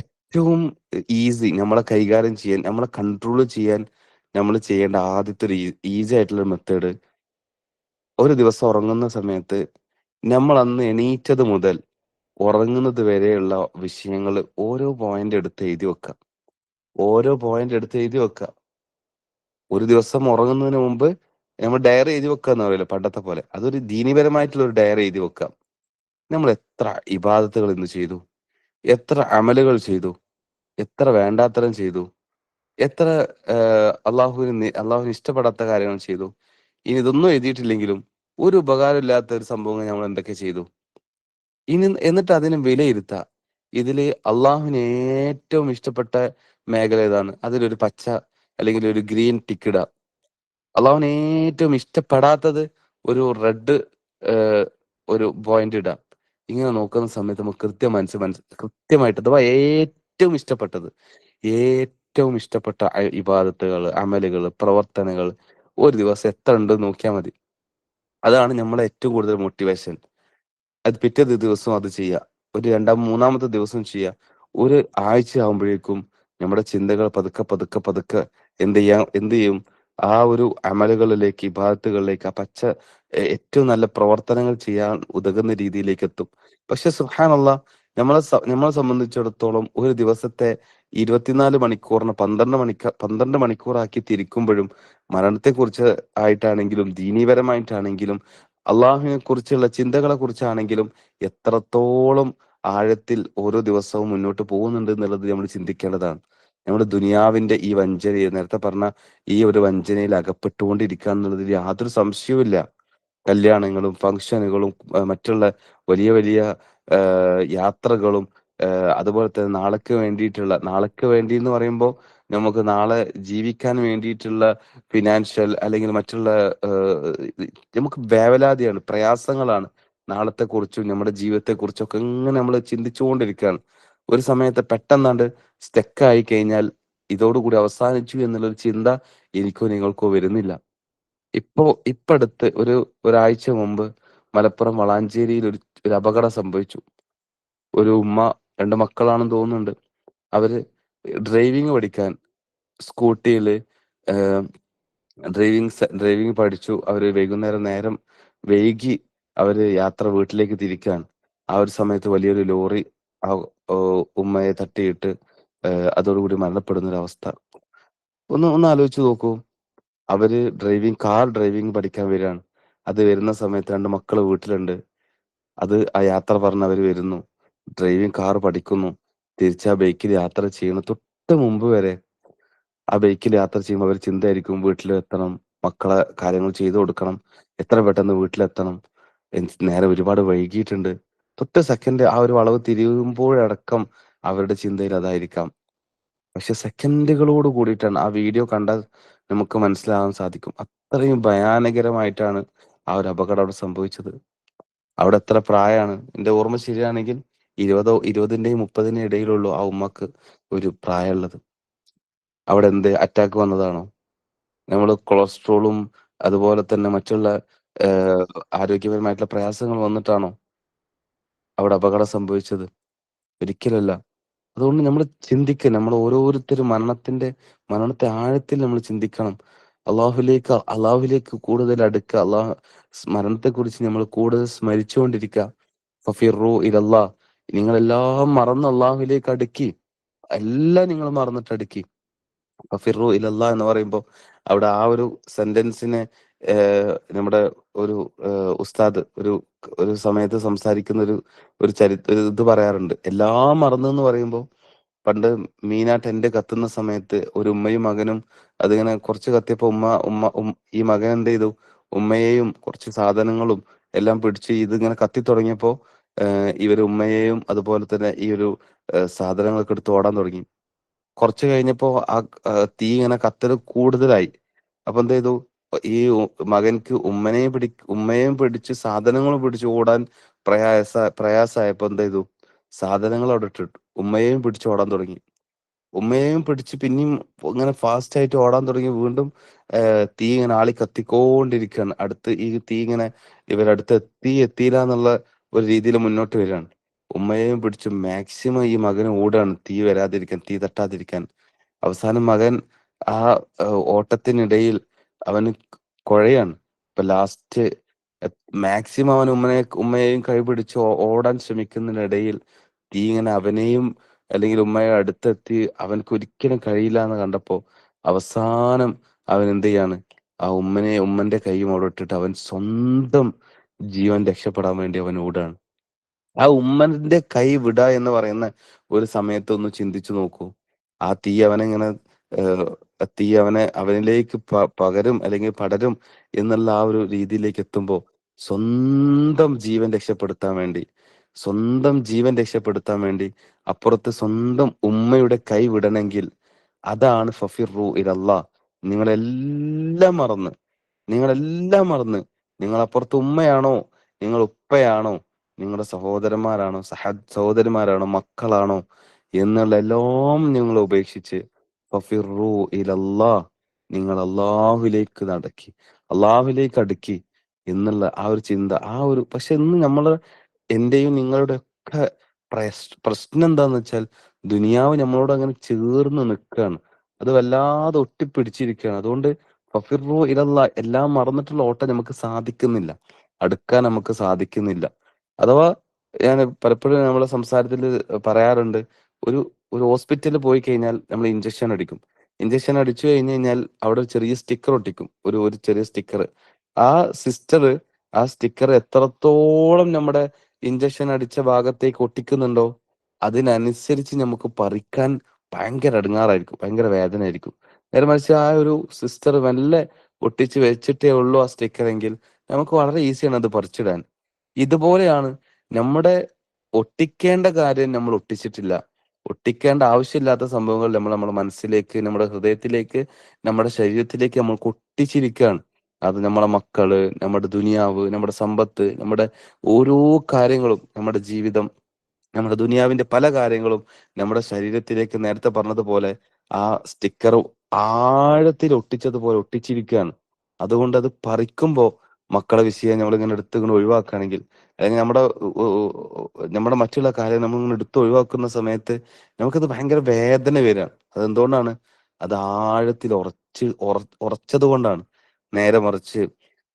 B: ഏറ്റവും ഈസി നമ്മളെ കൈകാര്യം ചെയ്യാൻ, നമ്മളെ കൺട്രോൾ ചെയ്യാൻ നമ്മൾ ചെയ്യേണ്ട ആദ്യത്തെ ഒരു ഈസി ആയിട്ടുള്ള മെത്തേഡ്, ഒരു ദിവസം ഉറങ്ങുന്ന സമയത്ത് നമ്മൾ അന്ന് എണീറ്റത് മുതൽ ഉറങ്ങുന്നത് വരെയുള്ള വിഷയങ്ങൾ ഓരോ പോയിന്റ് എടുത്ത് എഴുതി വെക്കാം. ഓരോ പോയിന്റ് എടുത്ത് എഴുതി വെക്കാം. ഒരു ദിവസം ഉറങ്ങുന്നതിന് മുമ്പ് നമ്മൾ ഡയറി എഴുതി വെക്കുക എന്ന് പറയില്ല പണ്ടത്തെ പോലെ, അതൊരു ദീനീപരമായിട്ടുള്ള ഒരു ഡയറി എഴുതി വെക്കാം. നമ്മൾ എത്ര ഇബാദത്തുകൾ ഇന്ന് ചെയ്തു, എത്ര അമലുകൾ ചെയ്തു, എത്ര വേണ്ടാത്തരം ചെയ്തു, എത്ര അള്ളാഹുവിന് ഇഷ്ടപ്പെടാത്ത കാര്യങ്ങൾ ചെയ്തു. ഇനി ഇതൊന്നും എഴുതിയിട്ടില്ലെങ്കിലും ഒരു ഉപകാരമില്ലാത്ത ഒരു സംഭവങ്ങൾ നമ്മൾ എന്തൊക്കെ ചെയ്തു, എന്നിട്ട് അതിനെ വിലയിരുത്താം. ഇതില് അള്ളാഹുവിന് ഏറ്റവും ഇഷ്ടപ്പെട്ട മേഖല ഏതാണ്, അതിലൊരു പച്ച അല്ലെങ്കിൽ ഒരു ഗ്രീൻ ടിക്ക് ഇടുക. അള്ളാഹുവിന് ഏറ്റവും ഇഷ്ടപ്പെടാത്തത് ഒരു റെഡ് ഒരു പോയിന്റ് ഇടുക. ഇങ്ങനെ നോക്കുന്ന സമയത്ത് നമുക്ക് കൃത്യമായിട്ട്, അഥവാ ഏറ്റവും ഇഷ്ടപ്പെട്ട ഇബാദത്തുകൾ, അമലുകൾ, പ്രവർത്തനങ്ങൾ ഒരു ദിവസം എത്ര ഉണ്ട് നോക്കിയാൽ മതി. അതാണ് നമ്മളെ ഏറ്റവും കൂടുതൽ മോട്ടിവേഷൻ. അത് പിറ്റേ ദിവസവും അത് ചെയ്യുക, ഒരു മൂന്നാമത്തെ ദിവസം ചെയ്യുക. ഒരു ആഴ്ച ആകുമ്പോഴേക്കും നമ്മുടെ ചിന്തകൾ പതുക്കെ പതുക്കെ പതുക്കെ എന്ത് ചെയ്യും, ആ ഒരു അമലുകളിലേക്ക്, ഇബാദത്തുകളിലേക്ക്, ആ ഏറ്റവും നല്ല പ്രവർത്തനങ്ങൾ ചെയ്യാൻ ഉതകുന്ന രീതിയിലേക്ക് എത്തും. പക്ഷെ സുബ്ഹാനല്ലാഹ്, നമ്മളെ സംബന്ധിച്ചിടത്തോളം ഒരു ദിവസത്തെ 24 മണിക്കൂറിന് 12 മണിക്കൂറാക്കി തിരിക്കുമ്പോഴും മരണത്തെക്കുറിച്ച് ആയിട്ടാണെങ്കിലും ദീനീപരമായിട്ടാണെങ്കിലും അള്ളാഹുവിനെ കുറിച്ചുള്ള ചിന്തകളെ കുറിച്ചാണെങ്കിലും എത്രത്തോളം ആഴത്തിൽ ഓരോ ദിവസവും മുന്നോട്ട് പോകുന്നുണ്ട് എന്നുള്ളത് നമ്മൾ ചിന്തിക്കേണ്ടതാണ്. നമ്മുടെ ദുനിയാവിന്റെ ഈ വഞ്ചനയിൽ, നേരത്തെ പറഞ്ഞ ഈ ഒരു വഞ്ചനയിൽ അകപ്പെട്ടുകൊണ്ടിരിക്കുക എന്നുള്ളതിൽ യാതൊരു സംശയവുമില്ല. കല്യാണങ്ങളും ഫംഗ്ഷനുകളും മറ്റുള്ള വലിയ വലിയ യാത്രകളും, അതുപോലെ തന്നെ നാളേക്ക് വേണ്ടി എന്ന് പറയുമ്പോൾ നമുക്ക് നാളെ ജീവിക്കാൻ വേണ്ടിയിട്ടുള്ള ഫിനാൻഷ്യൽ അല്ലെങ്കിൽ മറ്റുള്ള നമുക്ക് വേവലാതിയാണ്, പ്രയാസങ്ങളാണ്. നാളത്തെ കുറിച്ചും നമ്മുടെ ജീവിതത്തെ കുറിച്ചും ഒക്കെ ഇങ്ങനെ നമ്മൾ ചിന്തിച്ചുകൊണ്ടിരിക്കുകയാണ്. ഒരു സമയത്ത് പെട്ടെന്നാണ്ട് സ്റ്റക്കായി കഴിഞ്ഞാൽ ഇതോടുകൂടി അവസാനിച്ചു എന്നുള്ളൊരു ചിന്ത എനിക്കോ നിങ്ങൾക്കോ വരുന്നില്ല. ഇപ്പൊ അടുത്ത് ഒരാഴ്ച മുമ്പ് മലപ്പുറം വളാഞ്ചേരിയിൽ ഒരു അപകടം സംഭവിച്ചു. ഒരു ഉമ്മ, രണ്ട് മക്കളാണെന്ന് തോന്നുന്നുണ്ട്. അവര് ഡ്രൈവിംഗ് പഠിക്കാൻ സ്കൂട്ടിയില് ഡ്രൈവിംഗ് പഠിച്ചു. അവര് നേരം വൈകി അവര് യാത്ര വീട്ടിലേക്ക് തിരിക്കുകയാണ്. ആ ഒരു സമയത്ത് വലിയൊരു ലോറി ആ ഉമ്മയെ തട്ടിയിട്ട് അതോടുകൂടി മരണപ്പെടുന്ന ഒരു അവസ്ഥ. ഒന്ന് ആലോചിച്ച് നോക്കൂ. അവര് കാർ ഡ്രൈവിംഗ് പഠിക്കാൻ വരികയാണ്. അത് വരുന്ന സമയത്ത് രണ്ട് മക്കള് വീട്ടിലുണ്ട്. ആ യാത്ര പറഞ്ഞ് അവര് വരുന്നു. കാർ പഠിക്കുന്നു. തിരിച്ച് ആ ബൈക്കിൽ യാത്ര ചെയ്യുന്നു. തൊട്ട് മുമ്പ് വരെ ആ ബൈക്കിൽ യാത്ര ചെയ്യുമ്പോൾ അവർ ചിന്തയായിരിക്കും, വീട്ടിലെത്തണം, മക്കളെ കാര്യങ്ങൾ ചെയ്തു കൊടുക്കണം, എത്ര പെട്ടെന്ന് വീട്ടിലെത്തണം, നേരെ ഒരുപാട് വൈകിയിട്ടുണ്ട്. സെക്കൻഡ് ആ ഒരു വളവ് തിരിയുമ്പോഴടക്കം അവരുടെ ചിന്തയിൽ അതായിരിക്കാം. പക്ഷെ സെക്കൻഡുകളോട് കൂടിയിട്ടാണ് ആ വീഡിയോ കണ്ടാൽ നമുക്ക് മനസ്സിലാകാൻ സാധിക്കും, അത്രയും ഭയാനകരമായിട്ടാണ് ആ ഒരു അപകടം അവിടെ സംഭവിച്ചത്. അവിടെ എത്ര പ്രായമാണ്, എന്റെ ഓർമ്മ ശരിയാണെങ്കിൽ 20ന്റെയും 30ന്റെയും ഇടയിലുള്ളൂ ആ ഉമ്മക്ക് ഒരു പ്രായമുള്ളത്. അവിടെ അറ്റാക്ക് വന്നതാണോ? നമ്മൾ കൊളസ്ട്രോളും അതുപോലെ തന്നെ മറ്റുള്ള ആരോഗ്യപരമായിട്ടുള്ള പ്രയാസങ്ങൾ വന്നിട്ടാണോ അവിടെ അപകടം സംഭവിച്ചത്? ഒരിക്കലല്ല. അതുകൊണ്ട് നമ്മൾ ചിന്തിക്കുക, നമ്മൾ ഓരോരുത്തരും മരണത്തെ ആഴത്തിൽ നമ്മൾ ചിന്തിക്കണം. അള്ളാഹുലേക്ക് കൂടുതൽ അടുക്കുക. മരണത്തെക്കുറിച്ച് നമ്മൾ കൂടുതൽ സ്മരിച്ചുകൊണ്ടിരിക്കുക. ഫഫിറു ഇലല്ലാ, നിങ്ങളെല്ലാം മറന്ന് അള്ളാഹുലേക്ക് അടുക്കി. എല്ലാം നിങ്ങൾ മറന്നിട്ട് അടുക്കി. ഫഫിറു ഇലല്ലാ എന്ന് പറയുമ്പോൾ അവിടെ ആ ഒരു സെന്റൻസിനെ നമ്മുടെ ഒരു ഉസ്താദ് ഒരു സമയത്ത് സംസാരിക്കുന്ന ഒരു ഇത് പറയാറുണ്ട്. എല്ലാം മറന്നു എന്ന് പറയുമ്പോൾ, പണ്ട് മീന ടെന്റ് കത്തുന്ന സമയത്ത് ഒരു ഉമ്മയും മകനും അതിങ്ങനെ കുറച്ച് കത്തിയപ്പോ ഈ മകൻ എന്ത് ചെയ്തു, ഉമ്മയെയും കുറച്ച് സാധനങ്ങളും എല്ലാം പിടിച്ച് ഇതിങ്ങനെ കത്തി തുടങ്ങിയപ്പോ ഇവര് ഉമ്മയെയും അതുപോലെ തന്നെ ഈ ഒരു സാധനങ്ങളൊക്കെ എടുത്ത് ഓടാൻ തുടങ്ങി. കുറച്ച് കഴിഞ്ഞപ്പോ ആ തീ ഇങ്ങനെ കത്തല് കൂടുതലായി. അപ്പൊ എന്ത് ചെയ്തു, ഈ മകൻക്ക് ഉമ്മയെയും പിടിച്ച് സാധനങ്ങളും പിടിച്ച് ഓടാൻ പ്രയാസായപ്പോ എന്ത് ചെയ്തു, സാധനങ്ങൾ അവിടെ ഇട്ടിട്ടു, ഉമ്മയെയും പിടിച്ച് ഓടാൻ തുടങ്ങി. ഉമ്മയെയും പിടിച്ച് പിന്നെയും ഇങ്ങനെ ഫാസ്റ്റ് ആയിട്ട് ഓടാൻ തുടങ്ങി. വീണ്ടും തീ ഇങ്ങനെ ആളി കത്തിക്കൊണ്ടിരിക്കുകയാണ്. ഈ തീ ഇങ്ങനെ ഇവരടുത്ത് എത്തിയില്ല എന്നുള്ള ഒരു രീതിയിൽ മുന്നോട്ട് വരികയാണ്. ഉമ്മയെയും പിടിച്ച് മാക്സിമം ഈ മകന് ഓടുകയാണ്, തീ വരാതിരിക്കാൻ, തീ തട്ടാതിരിക്കാൻ. അവസാനം മകൻ ആ ഓട്ടത്തിനിടയിൽ അവന് കുഴയാണ്. ഇപ്പൊ ലാസ്റ്റ് മാക്സിമം അവൻ ഉമ്മയെയും കൈപിടിച്ച് ഓടാൻ ശ്രമിക്കുന്നതിനിടയിൽ തീ ഇങ്ങനെ അവനെയും അല്ലെങ്കിൽ ഉമ്മയെ അടുത്തെത്തി അവനക്ക് ഒരിക്കലും കഴിയില്ല എന്ന് കണ്ടപ്പോ അവസാനം അവൻ എന്ത് ചെയ്യാണ്, ആ ഉമ്മന്റെ കൈയും അവിടെ ഇട്ടിട്ട് അവൻ സ്വന്തം ജീവൻ രക്ഷപ്പെടാൻ വേണ്ടി അവൻ ഓടുകയാണ്. ആ ഉമ്മന്റെ കൈ വിടുക എന്ന് പറയുന്ന ഒരു സമയത്ത് ഒന്ന് ചിന്തിച്ചു നോക്കൂ. ആ തീ അവനെങ്ങനെ അവനിലേക്ക് പകരും അല്ലെങ്കിൽ പടരും എന്നുള്ള ആ ഒരു രീതിയിലേക്ക് എത്തുമ്പോ സ്വന്തം ജീവൻ രക്ഷപ്പെടുത്താൻ വേണ്ടി അപ്പുറത്ത് സ്വന്തം ഉമ്മയുടെ കൈ വിടണമെങ്കിൽ അതാണ് ഫഫിറു ഇലല്ലാ. നിങ്ങളെല്ലാം മറന്ന് നിങ്ങളെല്ലാം മറന്ന് നിങ്ങൾ അപ്പുറത്ത് ഉമ്മയാണോ, നിങ്ങൾ ഉപ്പയാണോ, നിങ്ങളുടെ സഹോദരന്മാരാണോ, സഹോദരിമാരാണോ, മക്കളാണോ എന്നുള്ള എല്ലാം നിങ്ങൾ ഉപേക്ഷിച്ച് ഫഫിറു ഇലല്ലാ, നിങ്ങൾ അള്ളാഹുവിലേക്ക് നടക്കി, അള്ളാഹുവിലേക്ക് അടുക്കി എന്നുള്ള ആ ഒരു ചിന്ത, ആ ഒരു പക്ഷെ ഇന്ന് നമ്മള് എന്റെയും നിങ്ങളുടെ ഒക്കെ പ്രശ്നം എന്താന്ന് വെച്ചാൽ ദുനിയാവ് നമ്മളോട് അങ്ങനെ ചേർന്ന് നിൽക്കുകയാണ്. അത് വല്ലാതെ ഒട്ടിപ്പിടിച്ചിരിക്കുകയാണ്. അതുകൊണ്ട് ഫഫിറു ഇലല്ലാ, എല്ലാം മറന്നിട്ടുള്ള ഓട്ടം നമുക്ക് സാധിക്കുന്നില്ല, അടുക്കാൻ നമുക്ക് സാധിക്കുന്നില്ല. അഥവാ ഞാൻ പലപ്പോഴും നമ്മളെ സംസാരത്തിൽ പറയാറുണ്ട്, ഒരു ഒരു ഹോസ്പിറ്റലിൽ പോയി കഴിഞ്ഞാൽ നമ്മൾ ഇഞ്ചക്ഷൻ അടിക്കും. ഇഞ്ചക്ഷൻ അടിച്ചു കഴിഞ്ഞ് കഴിഞ്ഞാൽ അവിടെ ഒരു ചെറിയ സ്റ്റിക്കർ ഒട്ടിക്കും, ഒരു ചെറിയ സ്റ്റിക്കർ. ആ സിസ്റ്റർ ആ സ്റ്റിക്കർ എത്രത്തോളം നമ്മുടെ ഇഞ്ചക്ഷൻ അടിച്ച ഭാഗത്തേക്ക് ഒട്ടിക്കുന്നുണ്ടോ അതിനനുസരിച്ച് നമുക്ക് പറിക്കാൻ ഭയങ്കര അടുങ്ങാറായിരിക്കും, ഭയങ്കര വേദന ആയിരിക്കും. നേരെ മറിച്ച് ആ ഒരു സിസ്റ്റർ മെല്ലെ ഒട്ടിച്ച് വെച്ചിട്ടേ ഉള്ളൂ ആ സ്റ്റിക്കർ എങ്കിൽ നമുക്ക് വളരെ ഈസിയാണ് അത് പറിച്ചിടാൻ. ഇതുപോലെയാണ് നമ്മുടെ ഒട്ടിക്കേണ്ട കാര്യം നമ്മൾ ഒട്ടിച്ചിട്ടില്ല, ഒട്ടിക്കേണ്ട ആവശ്യമില്ലാത്ത സംഭവങ്ങൾ നമ്മൾ നമ്മുടെ മനസ്സിലേക്ക്, നമ്മുടെ ഹൃദയത്തിലേക്ക്, നമ്മുടെ ശരീരത്തിലേക്ക് നമ്മൾക്ക് ഒട്ടിച്ചിരിക്കുകയാണ്. അത് നമ്മളെ മക്കള്, നമ്മുടെ ദുനിയാവ്, നമ്മുടെ സമ്പത്ത്, നമ്മുടെ ഓരോ കാര്യങ്ങളും, നമ്മുടെ ജീവിതം, നമ്മുടെ ദുനിയാവിന്റെ പല കാര്യങ്ങളും നമ്മുടെ ശരീരത്തിലേക്ക് നേരത്തെ പറഞ്ഞതുപോലെ ആ സ്റ്റിക്കർ ആഴത്തിൽ ഒട്ടിച്ചതുപോലെ ഒട്ടിച്ചിരിക്കുകയാണ്. അതുകൊണ്ട് അത് പറിക്കുമ്പോൾ മക്കളെ വിഷയം നമ്മൾ ഇങ്ങനെ എടുത്ത് ഇങ്ങനെ ഒഴിവാക്കുകയാണെങ്കിൽ, അല്ലെങ്കിൽ നമ്മുടെ മറ്റുള്ള കാര്യം നമ്മൾ ഇങ്ങനെ എടുത്ത് ഒഴിവാക്കുന്ന സമയത്ത് നമുക്കത് ഭയങ്കര വേദന വരികയാണ്. അതെന്തുകൊണ്ടാണ്? അത് ആഴത്തിൽ ഉറച്ചത് കൊണ്ടാണ്. നേരെ മറിച്ച്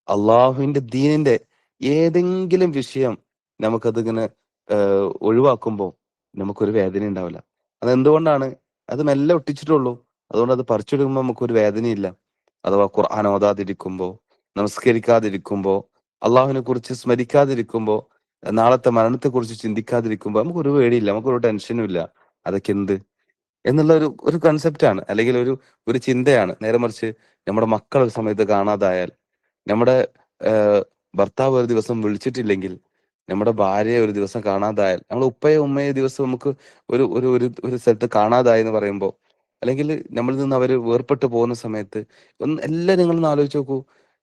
B: അള്ളാഹുവിന്റെ ദീനിന്റെ ഏതെങ്കിലും വിഷയം നമുക്കതിങ്ങനെ ഒഴിവാക്കുമ്പോൾ നമുക്കൊരു വേദന ഉണ്ടാവില്ല. അതെന്തുകൊണ്ടാണ്? അത് മെല്ലെ ഒട്ടിച്ചിട്ടുള്ളൂ. അതുകൊണ്ട് അത് പറിച്ചെടുക്കുമ്പോൾ നമുക്കൊരു വേദനയില്ല. അഥവാ ഖുർആൻ ഓതാതിരിക്കുമ്പോ, നമസ്കരിക്കാതിരിക്കുമ്പോ, അള്ളാഹുവിനെ കുറിച്ച് സ്മരിക്കാതിരിക്കുമ്പോ, നാളത്തെ മരണത്തെ കുറിച്ച് ചിന്തിക്കാതിരിക്കുമ്പോ നമുക്കൊരു പേടിയില്ല, നമുക്കൊരു ടെൻഷനും ഇല്ല. അതൊക്കെ എന്ത് എന്നുള്ള ഒരു കൺസെപ്റ്റാണ്, അല്ലെങ്കിൽ ഒരു ചിന്തയാണ്. നേരെ മറിച്ച് നമ്മുടെ മക്കൾ ഒരു സമയത്ത് കാണാതായാൽ, നമ്മുടെ ഭർത്താവ് ഒരു ദിവസം വിളിച്ചിട്ടില്ലെങ്കിൽ, നമ്മുടെ ഭാര്യയെ ഒരു ദിവസം കാണാതായാൽ, നമ്മുടെ ഉപ്പയെ ഉമ്മയെ ദിവസം നമുക്ക് ഒരു ഒരു ഒരു ഒരു സ്ഥലത്ത് കാണാതായി എന്ന് പറയുമ്പോൾ, അല്ലെങ്കിൽ നമ്മളിൽ നിന്ന് അവർ വേർപെട്ട് പോകുന്ന സമയത്ത് എല്ലാം നിങ്ങളൊന്ന് ആലോചിച്ച് നോക്കൂ.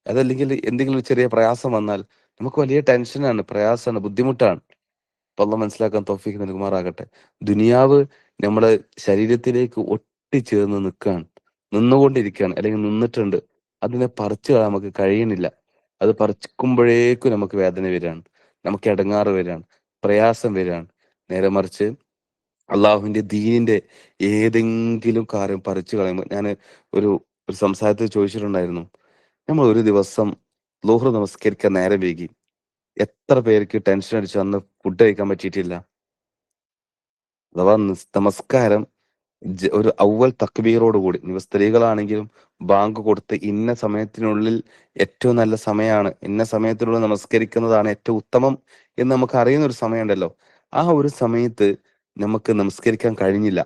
B: അതല്ലെങ്കിൽ എന്തെങ്കിലും ഒരു ചെറിയ പ്രയാസം വന്നാൽ നമുക്ക് വലിയ ടെൻഷനാണ്, പ്രയാസമാണ്, ബുദ്ധിമുട്ടാണ്. അപ്പൊ അള്ളാഹ് മനസ്സിലാക്കാൻ തൗഫീഖ് നൽകുമാറാകട്ടെ. ദുനിയാവ് നമ്മുടെ ശരീരത്തിലേക്ക് ഒട്ടിച്ചേർന്ന് നിൽക്കുകയാണ്, നിന്നുകൊണ്ടിരിക്കുകയാണ്, അല്ലെങ്കിൽ നിന്നിട്ടുണ്ട്. അതിനെ പറിച്ചു കളയാൻ നമുക്ക് കഴിയണില്ല. അത് പറിക്കുമ്പോഴേക്കും നമുക്ക് വേദന വരികയാണ്, നമുക്ക് ഇടങ്ങാറ് വരികയാണ്, പ്രയാസം വരികയാണ്. നേരെ മറിച്ച് അള്ളാഹുവിന്റെ ദീനിന്റെ ഏതെങ്കിലും കാര്യം പറിച്ചു കളയുമ്പോൾ, ഞാൻ ഒരു ഒരു സംസാരത്തിൽ ചോദിച്ചിട്ടുണ്ടായിരുന്നു, നമ്മൾ ഒരു ദിവസം ളുഹ്ർ നമസ്കരിക്കാൻ നേരം വൈകി, എത്ര പേർക്ക് ടെൻഷൻ അടിച്ച് അന്ന് ഫുഡ് കഴിക്കാൻ പറ്റിയിട്ടില്ല? അഥവാ നമസ്കാരം ഒരു അവൽ തക്ബീറോട് കൂടി, ഇനി സ്ത്രീകളാണെങ്കിലും ബാങ്ക് കൊടുത്ത് ഇന്ന സമയത്തിനുള്ളിൽ ഏറ്റവും നല്ല സമയമാണ്, ഇന്ന സമയത്തിനുള്ളിൽ നമസ്കരിക്കുന്നതാണ് ഏറ്റവും ഉത്തമം എന്ന് നമുക്ക് അറിയുന്ന ഒരു സമയമുണ്ടല്ലോ. ആ ഒരു സമയത്ത് നമുക്ക് നമസ്കരിക്കാൻ കഴിഞ്ഞില്ല.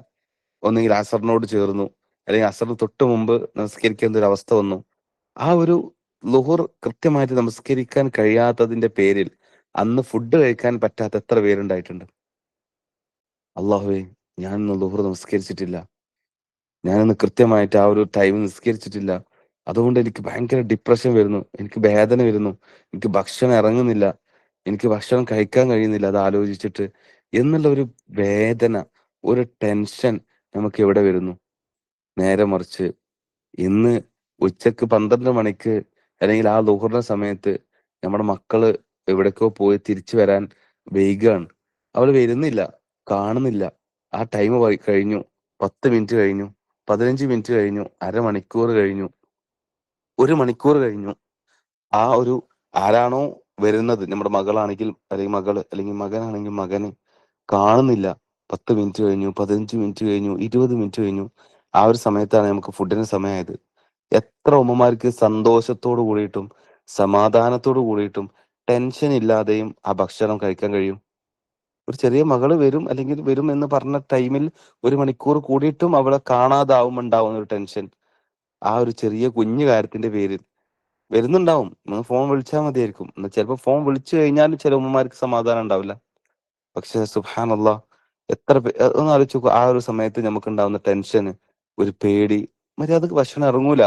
B: ഒന്നുകിൽ അസറിനോട് ചേർന്നു, അല്ലെങ്കിൽ അസറിന് തൊട്ട് മുമ്പ് നമസ്കരിക്കേണ്ട ഒരു അവസ്ഥ വന്നു. ആ ഒരു ളുഹുർ കൃത്യമായിട്ട് നമസ്കരിക്കാൻ കഴിയാത്തതിന്റെ പേരിൽ അന്ന് ഫുഡ് കഴിക്കാൻ പറ്റാത്ത എത്ര പേരുണ്ടായിട്ടുണ്ട്? അള്ളാഹുവേ, ഞാൻ ഇന്ന് ളുഹുർ നമസ്കരിച്ചിട്ടില്ല, ഞാനിന്ന് കൃത്യമായിട്ട് ആ ഒരു ടൈം നിസ്കരിച്ചിട്ടില്ല, അതുകൊണ്ട് എനിക്ക് ഭയങ്കര ഡിപ്രഷൻ വരുന്നു, എനിക്ക് വേദന വരുന്നു, എനിക്ക് ഭക്ഷണം ഇറങ്ങുന്നില്ല, എനിക്ക് ഭക്ഷണം കഴിക്കാൻ കഴിയുന്നില്ല അത് ആലോചിച്ചിട്ട് എന്നുള്ള ഒരു വേദന, ഒരു ടെൻഷൻ നമുക്ക് എവിടെ വരുന്നു? നേരെ മറിച്ച് ഇന്ന് ഉച്ചക്ക് 12 മണിക്ക്, അല്ലെങ്കിൽ ആ ളുഹറിന്റെ സമയത്ത് നമ്മുടെ മക്കള് എവിടേക്കോ പോയി തിരിച്ചു വരാൻ വൈകാണ്, അവള് വരുന്നില്ല, കാണുന്നില്ല. ആ ടൈം കഴിഞ്ഞു, 10 മിനിറ്റ് കഴിഞ്ഞു, 15 മിനിറ്റ് കഴിഞ്ഞു, അരമണിക്കൂർ കഴിഞ്ഞു, ഒരു മണിക്കൂർ കഴിഞ്ഞു. ആ ഒരു ആരാണോ വരുന്നത്, നമ്മുടെ മകളാണെങ്കിൽ അല്ലെങ്കിൽ മകള്, അല്ലെങ്കിൽ മകനാണെങ്കിൽ മകന്, കാണുന്നില്ല. 10 മിനിറ്റ് കഴിഞ്ഞു, 15 മിനിറ്റ് കഴിഞ്ഞു, 20 മിനിറ്റ് കഴിഞ്ഞു. ആ ഒരു സമയത്താണ് നമുക്ക് ഫുഡിന് സമയമായത്. എത്ര ഉമ്മമാർക്ക് സന്തോഷത്തോട് കൂടിയിട്ടും സമാധാനത്തോട് കൂടിയിട്ടും ടെൻഷൻ ഇല്ലാതെയും ആ ഭക്ഷണം കഴിക്കാൻ കഴിയും? ഒരു ചെറിയ മകള് വരും, അല്ലെങ്കിൽ വരും എന്ന് പറഞ്ഞ ടൈമിൽ ഒരു മണിക്കൂർ കൂടിയിട്ടും അവളെ കാണാതാവുമുണ്ടാവുന്ന ഒരു ടെൻഷൻ, ആ ഒരു ചെറിയ കുഞ്ഞു കാര്യത്തിന്റെ പേരിൽ വരുന്നുണ്ടാവും. ഫോൺ വിളിച്ചാൽ മതിയായിരിക്കും. എന്നാൽ ചിലപ്പോൾ ഫോൺ വിളിച്ചു കഴിഞ്ഞാലും ചില ഉമ്മമാർക്ക് സമാധാനം ഉണ്ടാവില്ല. പക്ഷെ സുബ്ഹാനല്ലാഹ്, ഒന്ന് ആലോചിച്ച് നോക്കൂ, ആ ഒരു സമയത്ത് നമുക്ക് ഉണ്ടാവുന്ന ടെൻഷന്, ഒരു പേടി, മര്യാദക്ക് ഭക്ഷണം ഇറങ്ങൂല.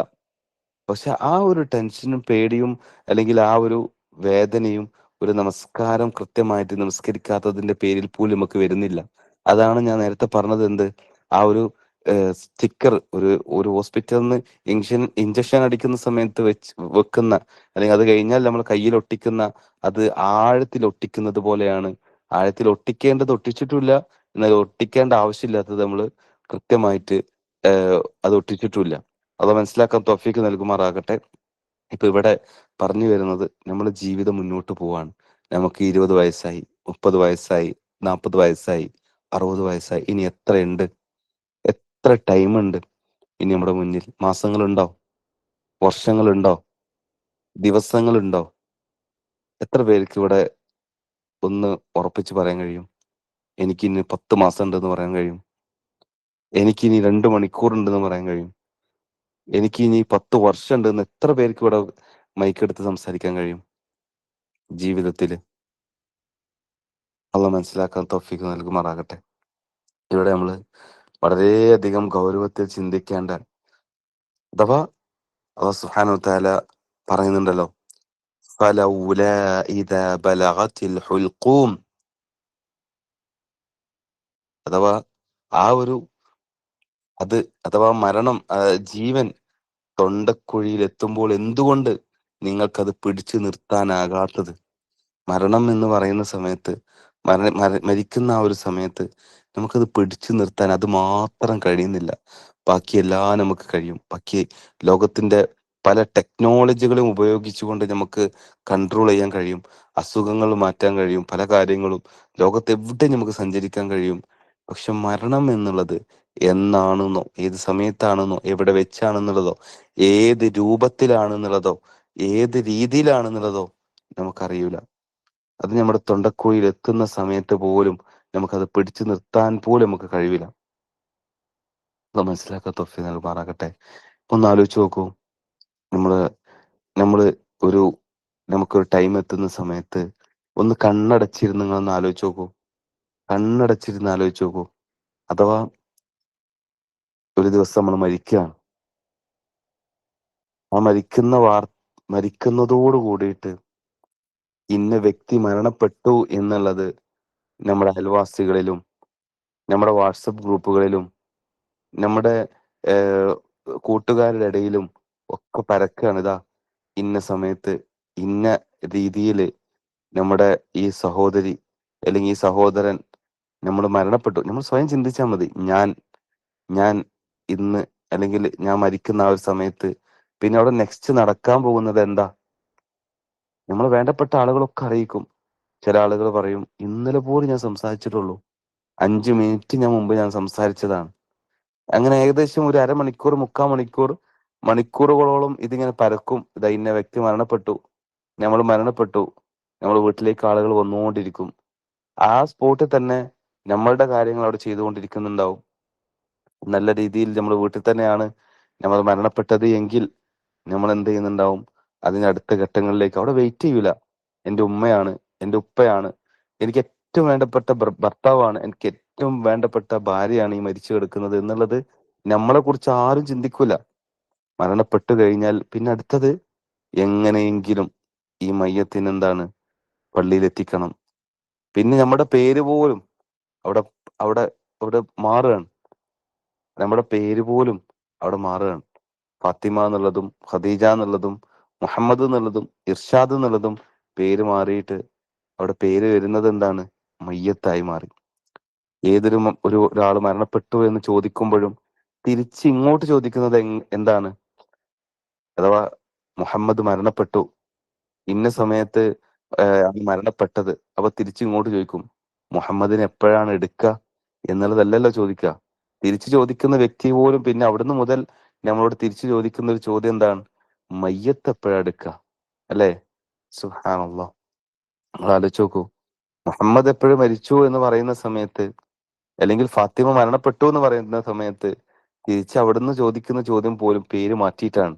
B: പക്ഷെ ആ ഒരു ടെൻഷനും പേടിയും, അല്ലെങ്കിൽ ആ ഒരു വേദനയും ഒരു നമസ്കാരം കൃത്യമായിട്ട് നമസ്കരിക്കാത്തതിന്റെ പേരിൽ പോലും നമുക്ക് വരുന്നില്ല. അതാണ് ഞാൻ നേരത്തെ പറഞ്ഞത്, എന്ത്, ആ ഒരു സ്റ്റിക്കർ, ഒരു ഒരു ഹോസ്പിറ്റലിൽ നിന്ന് ഇഞ്ചക്ഷൻ അടിക്കുന്ന സമയത്ത് വെക്കുന്ന, അല്ലെങ്കിൽ അത് കഴിഞ്ഞാൽ നമ്മൾ കയ്യിൽ ഒട്ടിക്കുന്ന, അത് ആഴത്തിൽ ഒട്ടിക്കുന്നത് പോലെയാണ്. ആഴത്തിൽ ഒട്ടിക്കേണ്ടത് ഒട്ടിച്ചിട്ടില്ല, എന്നാൽ ഒട്ടിക്കേണ്ട ആവശ്യമില്ലാത്തത് നമ്മൾ കൃത്യമായിട്ട് അത് ഒട്ടിച്ചിട്ടില്ല. അത് മനസ്സിലാക്കാൻ തൗഫീക്ക് നൽകുമാറാകട്ടെ. ഇപ്പൊ ഇവിടെ പറഞ്ഞു വരുന്നത്, നമ്മുടെ ജീവിതം മുന്നോട്ട് പോവാണ്. നമുക്ക് 20 വയസ്സായി, 30 വയസ്സായി, 40 വയസ്സായി, 60 വയസ്സായി. ഇനി എത്രയുണ്ട്? എത്ര ടൈമുണ്ട് ഇനി നമ്മുടെ മുന്നിൽ? മാസങ്ങളുണ്ടോ? വർഷങ്ങളുണ്ടോ? ദിവസങ്ങളുണ്ടോ? എത്ര പേർക്ക് ഇവിടെ ഒന്ന് ഉറപ്പിച്ച് പറയാൻ കഴിയും? എനിക്കിനി 10 മാസം ഉണ്ടെന്ന് പറയാൻ കഴിയും? എനിക്കിനി 2 മണിക്കൂർ ഉണ്ടെന്ന് പറയാൻ കഴിയും? എനിക്കിനി 10 വർഷം ഉണ്ടെന്ന് എത്ര പേർക്ക് ഇവിടെ മൈക്കെടുത്ത് സംസാരിക്കാൻ കഴിയും ജീവിതത്തിൽ? അള്ളാഹ് മനസ്സിലാക്കാൻ തൗഫീക്ക് നൽകുമാറാകട്ടെ. ഇവിടെ നമ്മൾ വളരെയധികം ഗൗരവത്തിൽ ചിന്തിക്കേണ്ട, അഥവാ അള്ളാഹു സുബ്ഹാനഹു വ തആല പറയുന്നുണ്ടല്ലോ, ഫലൗലാ ഇദാ ബലഗത്തിൽ ഹുൽഖൂം, അഥവാ ആ ഒരു അത് അഥവാ മരണം, ജീവൻ തൊണ്ടക്കുഴിയിൽ എത്തുമ്പോൾ എന്തുകൊണ്ട് നിങ്ങൾക്കത് പിടിച്ചു നിർത്താനാകാത്തത്? മരണം എന്ന് പറയുന്ന സമയത്ത്, മരിക്കുന്ന ആ ഒരു സമയത്ത് നമുക്കത് പിടിച്ചു നിർത്താൻ അത് മാത്രം കഴിയുന്നില്ല. ബാക്കിയെല്ലാം നമുക്ക് കഴിയും. ബാക്കി ലോകത്തിന്റെ പല ടെക്നോളജികളും ഉപയോഗിച്ചുകൊണ്ട് നമുക്ക് കൺട്രോൾ ചെയ്യാൻ കഴിയും. അസുഖങ്ങൾ മാറ്റാൻ കഴിയും. പല കാര്യങ്ങളും ലോകത്ത് എവിടെ നമുക്ക് സഞ്ചരിക്കാൻ കഴിയും. പക്ഷെ മരണം എന്നുള്ളത് എന്നാണെന്നോ, ഏത് സമയത്താണെന്നോ, എവിടെ വെച്ചാണെന്നുള്ളതോ, ഏത് രൂപത്തിലാണെന്നുള്ളതോ, ഏത് രീതിയിലാണെന്നുള്ളതോ നമുക്കറിയൂല. അത് നമ്മുടെ തൊണ്ടക്കുഴിയിൽ എത്തുന്ന സമയത്ത് പോലും നമുക്കത് പിടിച്ചു നിർത്താൻ പോലും നമുക്ക് കഴിയില്ല. അത് മനസ്സിലാക്കാൻ തൗഫീഖ് നൽകുമാറാകട്ടെ. ഒന്ന് ആലോചിച്ച് നോക്കൂ. നമ്മള് നമ്മള് ഒരു നമുക്കൊരു ടൈം എത്തുന്ന സമയത്ത് ഒന്ന് കണ്ണടച്ചിരുന്ന് നിങ്ങളൊന്ന് ആലോചിച്ച് നോക്കൂ. കണ്ണടച്ചിരുന്ന് ആലോചിച്ച് നോക്കൂ. അഥവാ ഒരു ദിവസം നമ്മൾ മരിക്കുകയാണ്. ആ മരിക്കുന്നതോട് കൂടിയിട്ട് ഇന്ന വ്യക്തി മരണപ്പെട്ടു എന്നുള്ളത് നമ്മുടെ അയൽവാസികളിലും, നമ്മുടെ വാട്സപ്പ് ഗ്രൂപ്പുകളിലും, നമ്മുടെ കൂട്ടുകാരുടെ ഇടയിലും ഒക്കെ പരക്കാണ്. ഇതാ ഇന്ന സമയത്ത് ഇന്ന രീതിയിൽ നമ്മുടെ ഈ സഹോദരി അല്ലെങ്കിൽ ഈ സഹോദരൻ നമ്മൾ മരണപ്പെട്ടു. നമ്മൾ സ്വയം ചിന്തിച്ചാൽ മതി. ഞാൻ ഇന്ന്, അല്ലെങ്കിൽ ഞാൻ മരിക്കുന്ന ആ ഒരു സമയത്ത് പിന്നെ അവിടെ നെക്സ്റ്റ് നടക്കാൻ പോകുന്നത് എന്താ? നമ്മൾ വേണ്ടപ്പെട്ട ആളുകളൊക്കെ അറിയിക്കും. ചില ആളുകൾ പറയും, ഇന്നലെ പോലും ഞാൻ സംസാരിച്ചിട്ടുള്ളൂ, 5 മിനിറ്റ് മുമ്പ് ഞാൻ സംസാരിച്ചതാണ്. അങ്ങനെ ഏകദേശം ഒരു അരമണിക്കൂർ, 3/4 മണിക്കൂർ, മണിക്കൂറുകളോളം ഇതിങ്ങനെ പരക്കും. ഇതാ ഇന്ന വ്യക്തി മരണപ്പെട്ടു, നമ്മൾ മരണപ്പെട്ടു, നമ്മൾ വീട്ടിലേക്ക് ആളുകൾ വന്നുകൊണ്ടിരിക്കും. ആ സ്പോട്ടിൽ തന്നെ നമ്മളുടെ കാര്യങ്ങൾ അവിടെ ചെയ്തുകൊണ്ടിരിക്കുന്നുണ്ടാവും. നല്ല രീതിയിൽ നമ്മൾ വീട്ടിൽ തന്നെയാണ് നമ്മൾ മരണപ്പെട്ടത് എങ്കിൽ നമ്മൾ എന്ത് ചെയ്യുന്നുണ്ടാവും? അതിനടുത്ത ഘട്ടങ്ങളിലേക്ക് അവിടെ വെയിറ്റ് ചെയ്യൂല. എൻ്റെ ഉമ്മയാണ്, എൻ്റെ ഉപ്പയാണ്, എനിക്ക് ഏറ്റവും വേണ്ടപ്പെട്ട ഭർത്താവാണ്, എനിക്ക് ഏറ്റവും വേണ്ടപ്പെട്ട ഭാര്യയാണ് ഈ മരിച്ചു കിടക്കുന്നത് എന്നുള്ളത് നമ്മളെ കുറിച്ച് ആരും ചിന്തിക്കൂല. മരണപ്പെട്ടു കഴിഞ്ഞാൽ പിന്നെ അടുത്തത് എങ്ങനെയെങ്കിലും ഈ മയ്യത്തിന് എന്താണ്, പള്ളിയിൽ എത്തിക്കണം. പിന്നെ നമ്മുടെ പേര് പോലും അവിടെ അവിടെ അവിടെ മാറുകയാണ്. നമ്മുടെ പേര് പോലും അവിടെ മാറുകയാണ്. ഫാത്തിമ എന്നുള്ളതും ഖദീജ എന്നുള്ളതും മുഹമ്മദ് എന്നുള്ളതും ഇർഷാദ് എന്നുള്ളതും പേര് മാറിയിട്ട് അവിടെ പേര് വരുന്നത് എന്താണ്? മയ്യത്തായി മാറി. ഒരാൾ മരണപ്പെട്ടു എന്ന് ചോദിക്കുമ്പോഴും തിരിച്ച് ഇങ്ങോട്ട് ചോദിക്കുന്നത് എന്താണ്? അഥവാ മുഹമ്മദ് മരണപ്പെട്ടു, ഇന്ന സമയത്ത് ആണ് മരണപ്പെട്ടത്. അപ്പൊ തിരിച്ച് ഇങ്ങോട്ട് ചോദിക്കും, മുഹമ്മദിനെ എപ്പോഴാണ് എടുക്കുക എന്നുള്ളതല്ലല്ലോ ചോദിക്കുക. തിരിച്ചു ചോദിക്കുന്ന വ്യക്തി പോലും പിന്നെ അവിടുന്ന് മുതൽ നമ്മളോട് തിരിച്ചു ചോദിക്കുന്ന ഒരു ചോദ്യം എന്താണ്? മയ്യത്ത് എപ്പോഴാ എടുക്കുക? അല്ലേ? സുബ്ഹാനല്ലാഹ്. നിങ്ങൾ ആലോചിച്ച് നോക്കൂ. മുഹമ്മദ് എപ്പോഴും മരിച്ചു എന്ന് പറയുന്ന സമയത്ത്, അല്ലെങ്കിൽ ഫാത്തിമ മരണപ്പെട്ടു എന്ന് പറയുന്ന സമയത്ത് തിരിച്ച് അവിടുന്ന് ചോദിക്കുന്ന ചോദ്യം പോലും പേര് മാറ്റിയിട്ടാണ്.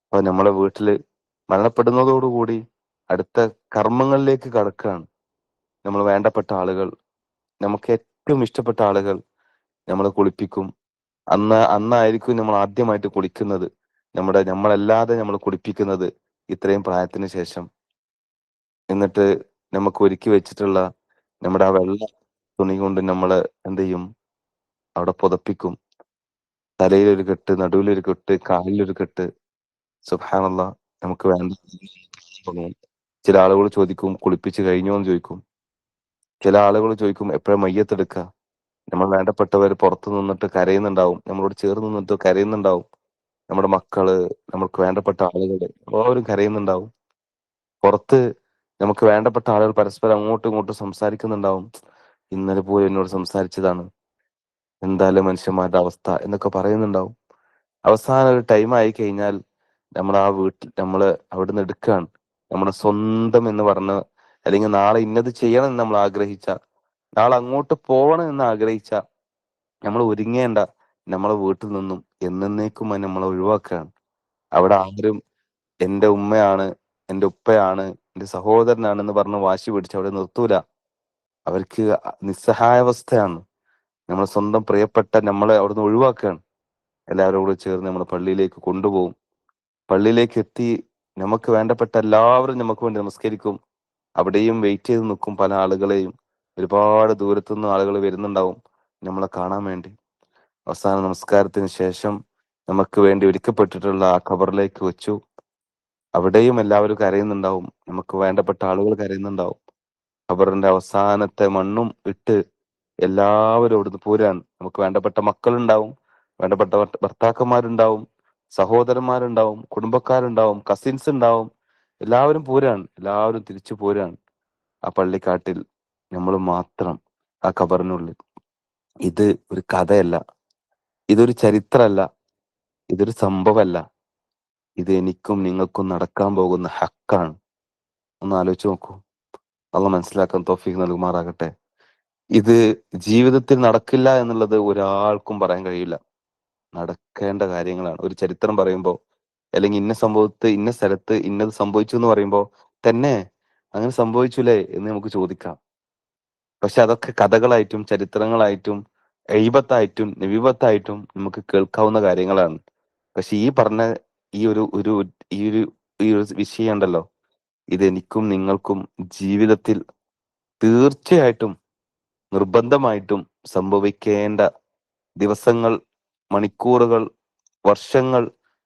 B: അപ്പൊ നമ്മളെ വീട്ടില് മരണപ്പെടുന്നതോടുകൂടി അടുത്ത കർമ്മങ്ങളിലേക്ക് കടക്കുകയാണ്. നമ്മൾ വേണ്ടപ്പെട്ട ആളുകൾ, നമുക്ക് ഏറ്റവും ഇഷ്ടപ്പെട്ട ആളുകൾ നമ്മളെ കുളിപ്പിക്കും. അന്നായിരിക്കും നമ്മൾ ആദ്യമായിട്ട് കുളിക്കുന്നത്. നമ്മളല്ലാതെ നമ്മൾ കുളിപ്പിക്കുന്നത് ഇത്രയും പ്രായത്തിന് ശേഷം. എന്നിട്ട് നമുക്ക് ഒരുക്കി വെച്ചിട്ടുള്ള നമ്മുടെ ആ വെള്ള തുണി കൊണ്ട് നമ്മള് എന്ത് ചെയ്യും? അവിടെ പുതപ്പിക്കും. തലയിലൊരു കെട്ട്, നടുവിലൊരു കെട്ട്, കാലിലൊരു കെട്ട്. സുബ്ഹാനല്ലാഹ്. നമുക്ക് വേണ്ട തുടങ്ങും. ചില ആളുകൾ ചോദിക്കും കുളിപ്പിച്ച് കഴിഞ്ഞോ എന്ന് ചോദിക്കും. ചില ആളുകൾ ചോദിക്കും എപ്പോഴാ മയ്യത്തെടുക്കുക. നമ്മൾ വേണ്ടപ്പെട്ടവർ പുറത്ത് നിന്നിട്ട് കരയുന്നുണ്ടാവും, നമ്മളോട് ചേർന്ന് നിന്നിട്ട് കരയുന്നുണ്ടാവും. നമ്മുടെ മക്കള്, നമുക്ക് വേണ്ടപ്പെട്ട ആളുകൾ എല്ലാവരും കരയുന്നുണ്ടാവും. പുറത്ത് നമുക്ക് വേണ്ടപ്പെട്ട ആളുകൾ പരസ്പരം അങ്ങോട്ടും ഇങ്ങോട്ടും സംസാരിക്കുന്നുണ്ടാവും. ഇന്നലെ പോലും എന്നോട് സംസാരിച്ചതാണ്, എന്തായാലും മനുഷ്യന്മാരുടെ അവസ്ഥ എന്നൊക്കെ പറയുന്നുണ്ടാവും. അവസാനം ഒരു ടൈം ആയി കഴിഞ്ഞാൽ നമ്മൾ ആ വീട്ടിൽ നമ്മൾ അവിടുന്ന് എടുക്കുകയാണ്. നമ്മുടെ സ്വന്തം എന്ന് പറഞ്ഞ്, അല്ലെങ്കിൽ നാളെ ഇന്നത് ചെയ്യണം എന്ന് നമ്മൾ ആഗ്രഹിച്ച, നാളെ അങ്ങോട്ട് പോകണം എന്ന് ആഗ്രഹിച്ച, നമ്മൾ ഒരുങ്ങേണ്ട നമ്മളെ വീട്ടിൽ നിന്നും എന്നേക്കും നമ്മളെ ഒഴിവാക്കുകയാണ്. അവിടെ ആരും എന്റെ ഉമ്മയാണ്, എന്റെ ഉപ്പയാണ്, എന്റെ സഹോദരനാണെന്ന് പറഞ്ഞ് വാശി പിടിച്ച് അവിടെ നിർത്തൂല. അവർക്ക് നിസ്സഹായാവസ്ഥയാണ്. നമ്മൾ സ്വന്തം പ്രിയപ്പെട്ട നമ്മളെ അവിടുന്ന് ഒഴിവാക്കുകയാണ്. എല്ലാവരും കൂടെ ചേർന്ന് നമ്മൾ പള്ളിയിലേക്ക് കൊണ്ടുപോകും. പള്ളിയിലേക്ക് എത്തി നമുക്ക് വേണ്ടപ്പെട്ട എല്ലാവരും നമുക്ക് വേണ്ടി നമസ്കരിക്കും. അവിടെയും വെയിറ്റ് ചെയ്ത് നിൽക്കും പല ആളുകളെയും. ഒരുപാട് ദൂരത്തുനിന്ന് ആളുകൾ വരുന്നുണ്ടാവും നമ്മളെ കാണാൻ വേണ്ടി. അവസാന നമസ്കാരത്തിന് ശേഷം നമുക്ക് വേണ്ടി ഒരുക്കപ്പെട്ടിട്ടുള്ള ആ ഖബറിലേക്ക് വെച്ചു. അവിടെയും എല്ലാവരും കരയുന്നുണ്ടാവും, നമുക്ക് വേണ്ടപ്പെട്ട ആളുകൾ കരയുന്നുണ്ടാവും. ഖബറിന്റെ അവസാനത്തെ മണ്ണും ഇട്ട് എല്ലാവരും അവിടുന്ന് പോരാൻ. നമുക്ക് വേണ്ടപ്പെട്ട മക്കളുണ്ടാവും, വേണ്ടപ്പെട്ട ഭർത്താക്കന്മാരുണ്ടാവും, സഹോദരന്മാരുണ്ടാവും, കുടുംബക്കാരുണ്ടാവും, കസിൻസ് ഉണ്ടാവും. എല്ലാവരും പോരാണ്, എല്ലാവരും തിരിച്ചു പോരാണ്. ആ പള്ളിക്കാട്ടിൽ നമ്മൾ മാത്രം ആ ഖബറിനുള്ളിൽ. ഇത് ഒരു കഥയല്ല, ഇതൊരു ചരിത്രമല്ല, ഇതൊരു സംഭവമല്ല. ഇത് എനിക്കും നിങ്ങൾക്കും നടക്കാൻ പോകുന്ന ഹക്കാണ്. ഒന്ന് ആലോചിച്ച് നോക്കൂ. അള്ളാഹ് മനസ്സിലാക്കാൻ തൗഫീഖ് നൽകുമാറാകട്ടെ. ഇത് ജീവിതത്തിൽ നടക്കില്ല എന്നുള്ളത് ഒരാൾക്കും പറയാൻ കഴിയില്ല. നടക്കേണ്ട കാര്യങ്ങളാണ്. ഒരു ചരിത്രം പറയുമ്പോൾ, അല്ലെങ്കിൽ ഇന്ന സംഭവത്ത് ഇന്ന സ്ഥലത്ത് ഇന്നത് സംഭവിച്ചു എന്ന് പറയുമ്പോൾ തന്നെ അങ്ങനെ സംഭവിച്ചില്ലേ എന്ന് നമുക്ക് ചോദിക്കാം. പക്ഷെ അതൊക്കെ കഥകളായിട്ടും ചരിത്രങ്ങളായിട്ടും എയ്ബത്തായിട്ടും നബിബത്തായിട്ടും നമുക്ക് കേൾക്കാവുന്ന കാര്യങ്ങളാണ്. പക്ഷെ ഈ പറഞ്ഞ ഈ ഒരു ഒരു ഈ ഒരു ഈ ഒരു വിഷയം ഉണ്ടല്ലോ, ഇത് എനിക്കും നിങ്ങൾക്കും ജീവിതത്തിൽ തീർച്ചയായിട്ടും നിർബന്ധമായിട്ടും സംഭവിക്കേണ്ട ദിവസങ്ങൾ, മണിക്കൂറുകൾ, വർഷങ്ങൾ,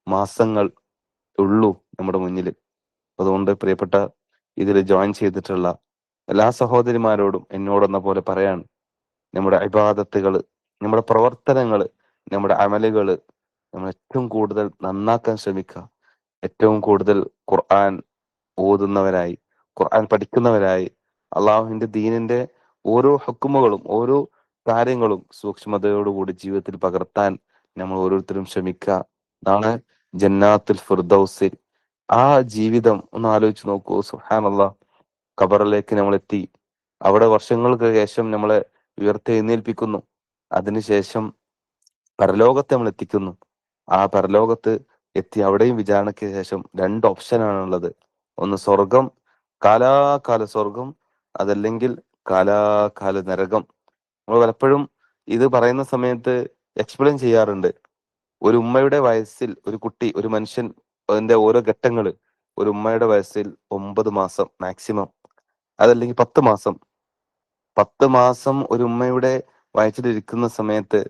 B: മാസങ്ങൾ ഉള്ളൂ നമ്മുടെ മുന്നിൽ. അതുകൊണ്ട് പ്രിയപ്പെട്ട ഇതിൽ ജോയിൻ ചെയ്തിട്ടുള്ള എല്ലാ സഹോദരിമാരോടും എന്നോടെന്ന പോലെ പറയാണ്, നമ്മുടെ ഇബാദത്തുകള്, നമ്മുടെ പ്രവർത്തനങ്ങള്, നമ്മുടെ അമലുകള് നമ്മൾ ഏറ്റവും കൂടുതൽ നന്നാക്കാൻ ശ്രമിക്കുക. ഏറ്റവും കൂടുതൽ ഖുർആൻ ഓതുന്നവരായി, ഖുർആൻ പഠിക്കുന്നവരായി, അള്ളാഹുവിന്റെ ദീനിന്റെ ഓരോ ഹുക്കുമുകളും ഓരോ കാര്യങ്ങളും സൂക്ഷ്മതയോടുകൂടി ജീവിതത്തിൽ പകർത്താൻ നമ്മൾ ഓരോരുത്തരും ശ്രമിക്കുക. നാളെ ജന്നാത്തുൽ ഫിർദൗസിൽ ആ ജീവിതം ഒന്ന് ആലോചിച്ച് നോക്കൂ. സുബ്ഹാനല്ലാഹ്. ഖബറിലേക്ക് നമ്മൾ എത്തി, അവിടെ വർഷങ്ങൾക്ക് ശേഷം നമ്മളെ ഉയർത്തെഴുന്നേൽപ്പിക്കുന്നു. അതിനുശേഷം പരലോകത്തെ നമ്മൾ എത്തിക്കുന്നു. ആ പരലോകത്ത് എത്തി അവിടെയും വിചാരണയ്ക്ക് ശേഷം രണ്ട് ഓപ്ഷനാണുള്ളത്. ഒന്ന് സ്വർഗം, കാലാകാല സ്വർഗം, അതല്ലെങ്കിൽ കാലാകാല നരകം. നമ്മൾ പലപ്പോഴും ഇത് പറയുന്ന സമയത്ത് എക്സ്പ്ലെയിൻ ചെയ്യാറുണ്ട്. ഒരു ഉമ്മയുടെ വയസ്സിൽ ഒരു കുട്ടി, ഒരു മനുഷ്യൻ, അതിന്റെ ഓരോ ഘട്ടങ്ങള്. ഒരു ഉമ്മയുടെ വയസ്സിൽ 9 മാസം മാക്സിമം, അതല്ലെങ്കിൽ 10 മാസം. 10 മാസം ഒരു ഉമ്മയുടെ വയറ്റിലിരിക്കുന്ന സമയത്ത്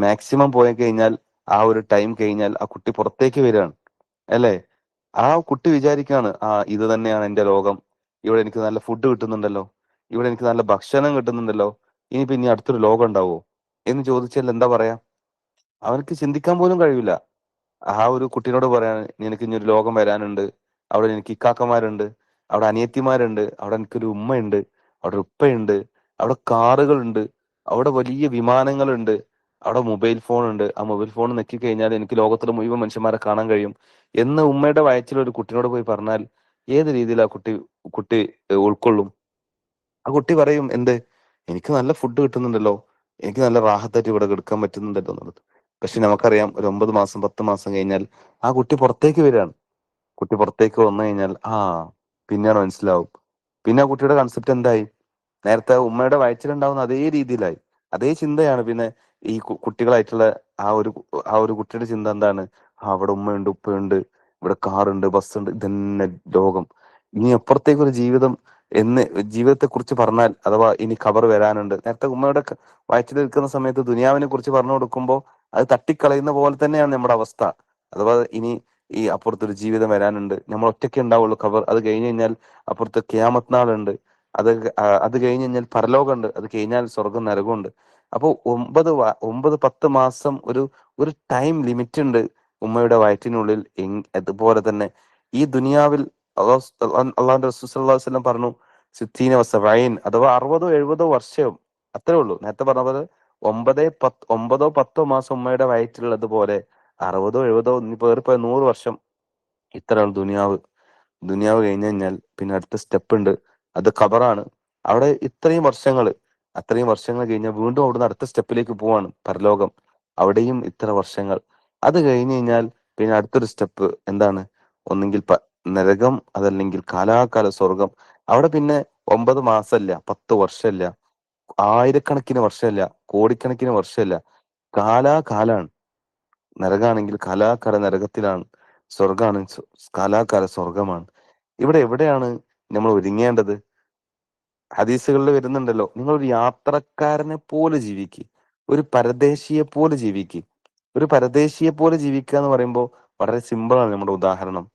B: മാക്സിമം പോയി കഴിഞ്ഞാൽ, ആ ഒരു ടൈം കഴിഞ്ഞാൽ ആ കുട്ടി പുറത്തേക്ക് വരികയാണ് അല്ലേ. ആ കുട്ടി വിചാരിക്കാണ്, ഇത് തന്നെയാണ് എന്റെ ലോകം, ഇവിടെ എനിക്ക് നല്ല ഫുഡ് കിട്ടുന്നുണ്ടല്ലോ, ഇവിടെ എനിക്ക് നല്ല ഭക്ഷണം കിട്ടുന്നുണ്ടല്ലോ, ഇനിയിപ്പോ ഇനി അടുത്തൊരു ലോകം ഉണ്ടാവോ എന്ന് ചോദിച്ചാൽ എന്താ പറയാ? അവനക്ക് ചിന്തിക്കാൻ പോലും കഴിയില്ല. ആ ഒരു കുട്ടീനോട് പറയാണ്, നിനക്ക് ഇനി ഒരു ലോകം വരാനുണ്ട്, അവിടെ എനിക്ക് ഇക്കാക്കമാരുണ്ട്, അവിടെ അനിയത്തിമാരുണ്ട്, അവിടെ എനിക്കൊരു ഉമ്മയുണ്ട്, അവിടെ ഒരു ഉപ്പയുണ്ട്, അവിടെ കാറുകളുണ്ട്, അവിടെ വലിയ വിമാനങ്ങളുണ്ട്, അവിടെ മൊബൈൽ ഫോൺ ഉണ്ട്, ആ മൊബൈൽ ഫോൺ നെക്കി കഴിഞ്ഞാൽ എനിക്ക് ലോകത്തിലെ മുഴുവൻ മനുഷ്യന്മാരെ കാണാൻ കഴിയും എന്ന് ഉമ്മയുടെ വയറ്റിൽ ഒരു കുട്ടീനോട് പോയി പറഞ്ഞാൽ ഏത് രീതിയിൽ ആ കുട്ടി കുട്ടി ഉൾക്കൊള്ളും? ആ കുട്ടി പറയും, എന്ത്, എനിക്ക് നല്ല ഫുഡ് കിട്ടുന്നുണ്ടല്ലോ, എനിക്ക് നല്ല റാഹത്തായിട്ട് ഇവിടെ കിടക്കാൻ പറ്റുന്നുണ്ടല്ലോ എന്നുള്ളത്. പക്ഷെ നമുക്കറിയാം, ഒരു 9 മാസം 10 മാസം കഴിഞ്ഞാൽ ആ കുട്ടി പുറത്തേക്ക് വരികയാണ്. കുട്ടി പുറത്തേക്ക് വന്നു കഴിഞ്ഞാൽ പിന്നെയാണ് മനസ്സിലാവും. പിന്നെ ആ കുട്ടിയുടെ കൺസെപ്റ്റ് എന്തായി? നേരത്തെ ഉമ്മയുടെ വയറ്റിലുണ്ടാവുന്ന അതേ രീതിയിലായി. അതേ ചിന്തയാണ് പിന്നെ ഈ കുട്ടികളായിട്ടുള്ള ആ ഒരു കുട്ടിയുടെ ചിന്ത എന്താണ്? അവിടെ ഉമ്മയുണ്ട്, ഉപ്പയുണ്ട്, ഇവിടെ കാറുണ്ട്, ബസ്സുണ്ട്, ഇതന്നെ ലോകം. ഇനി അപ്പുറത്തേക്ക് ഒരു ജീവിതം എന്ന് ജീവിതത്തെ കുറിച്ച് പറഞ്ഞാൽ, അഥവാ ഇനി ഖബർ വരാനുണ്ട്. നേരത്തെ ഉമ്മയുടെ വയറ്റിൽ നിൽക്കുന്ന സമയത്ത് ദുനിയാവിനെ കുറിച്ച് പറഞ്ഞു കൊടുക്കുമ്പോൾ അത് തട്ടിക്കളയുന്ന പോലെ തന്നെയാണ് നമ്മുടെ അവസ്ഥ. അഥവാ ഇനി ഈ അപ്പുറത്തൊരു ജീവിതം വരാനുണ്ട്, നമ്മൾ ഒറ്റയ്ക്ക് ഉണ്ടാവുള്ളൂ ഖബർ. അത് കഴിഞ്ഞ് കഴിഞ്ഞാൽ അപ്പുറത്ത് ഖിയാമത്ത് നാളുണ്ട്. അത് കഴിഞ്ഞ് കഴിഞ്ഞാൽ പരലോകമുണ്ട്. അത് കഴിഞ്ഞാൽ സ്വർഗം നരകമുണ്ട്. അപ്പോൾ 9-10 മാസം ഒരു ഒരു ടൈം ലിമിറ്റ് ഉണ്ട് ഉമ്മയുടെ വയറ്റിനുള്ളിൽ. അതുപോലെ തന്നെ ഈ ദുനിയാവിൽ അള്ളാഹുന്റെ റസൂൽ സല്ലല്ലാഹു അലൈഹി വസല്ലം പറഞ്ഞു, സിത്തീന വസബഈൻ, അഥവാ 60-70 വർഷം, അത്രേ ഉള്ളൂ. നേരത്തെ പറഞ്ഞ പോലെ 9-10 മാസം ഉമ്മയുടെ വയറ്റിലുള്ളത് പോലെ 60-70, ഇനിയിപ്പോ ഏറിപ്പോയ 100 വർഷം, ഇത്രയാണ് ദുനിയാവ്. ദുനിയാവ് കഴിഞ്ഞ് കഴിഞ്ഞാൽ പിന്നെ അടുത്ത സ്റ്റെപ്പ് ഉണ്ട്, അത് ഖബറാണ്. അവിടെ അത്രയും വർഷങ്ങൾ കഴിഞ്ഞാൽ വീണ്ടും അവിടുന്ന് അടുത്ത സ്റ്റെപ്പിലേക്ക് പോവാണ്, പരലോകം. അവിടെയും ഇത്ര വർഷങ്ങൾ. അത് കഴിഞ്ഞ് കഴിഞ്ഞാൽ പിന്നെ അടുത്തൊരു സ്റ്റെപ്പ് എന്താണ്? ഒന്നെങ്കിൽ നരകം, അതല്ലെങ്കിൽ കാലാകാല സ്വർഗം. അവിടെ പിന്നെ 9 മാസമല്ല, 10 വർഷമല്ല, ആയിരക്കണക്കിന് വർഷമല്ല, കോടിക്കണക്കിന് വർഷമല്ല, കാലാകാലാണ്. നരകാണെങ്കിൽ കാലാകാല നരകത്തിലാണ്, സ്വർഗാണ് കാലാകാല സ്വർഗമാണ്. ഇവിടെ എവിടെയാണ് നമ്മൾ ഒരുങ്ങേണ്ടത്? ഹദീസുകളിൽ വരുന്നുണ്ടല്ലോ, നിങ്ങൾ ഒരു യാത്രക്കാരനെ പോലെ ജീവിക്കുക, ഒരു പരദേശിയെ പോലെ ജീവിക്കുക. ഒരു പരദേശിയെ പോലെ ജീവിക്കുക എന്ന് പറയുമ്പോൾ വളരെ സിമ്പിളാണ്. നമ്മുടെ ഉദാഹരണം,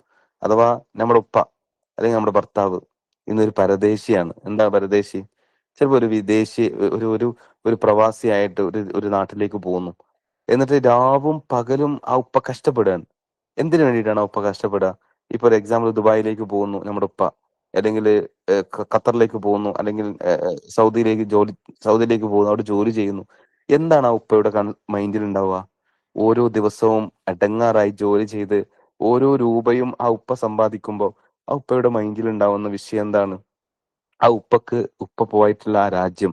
B: അഥവാ നമ്മുടെ ഉപ്പ അല്ലെങ്കിൽ നമ്മുടെ ഭർത്താവ് ഇന്നൊരു പരദേശിയാണ്. എന്താ പരദേശി? ചിലപ്പോൾ ഒരു വിദേശി, ഒരു ഒരു ഒരു പ്രവാസിയായിട്ട് ഒരു നാട്ടിലേക്ക് പോകുന്നു. എന്നിട്ട് രാവും പകലും ആ ഉപ്പ കഷ്ടപ്പെടുകയാണ്. എന്തിനു വേണ്ടിയിട്ടാണ് ആ ഉപ്പ കഷ്ടപ്പെടുക? ഇപ്പൊ ഒരു എക്സാമ്പിൾ, ദുബായിലേക്ക് പോകുന്നു നമ്മുടെ ഉപ്പ, അല്ലെങ്കിൽ ഖത്തറിലേക്ക് പോകുന്നു, അല്ലെങ്കിൽ സൗദിയിലേക്ക് പോകുന്നു, അവിടെ ജോലി ചെയ്യുന്നു. എന്താണ് ആ ഉപ്പയുടെ മൈൻഡിൽ ഉണ്ടാവുക? ഓരോ ദിവസവും അടങ്ങാറായി ജോലി ചെയ്ത് ഓരോ രൂപയും ആ ഉപ്പ സമ്പാദിക്കുമ്പോൾ ആ ഉപ്പയുടെ മൈൻഡിൽ ഉണ്ടാവുന്ന വിഷയം എന്താണ്? ആ ഉപ്പ പോയിട്ടുള്ള ആ രാജ്യം,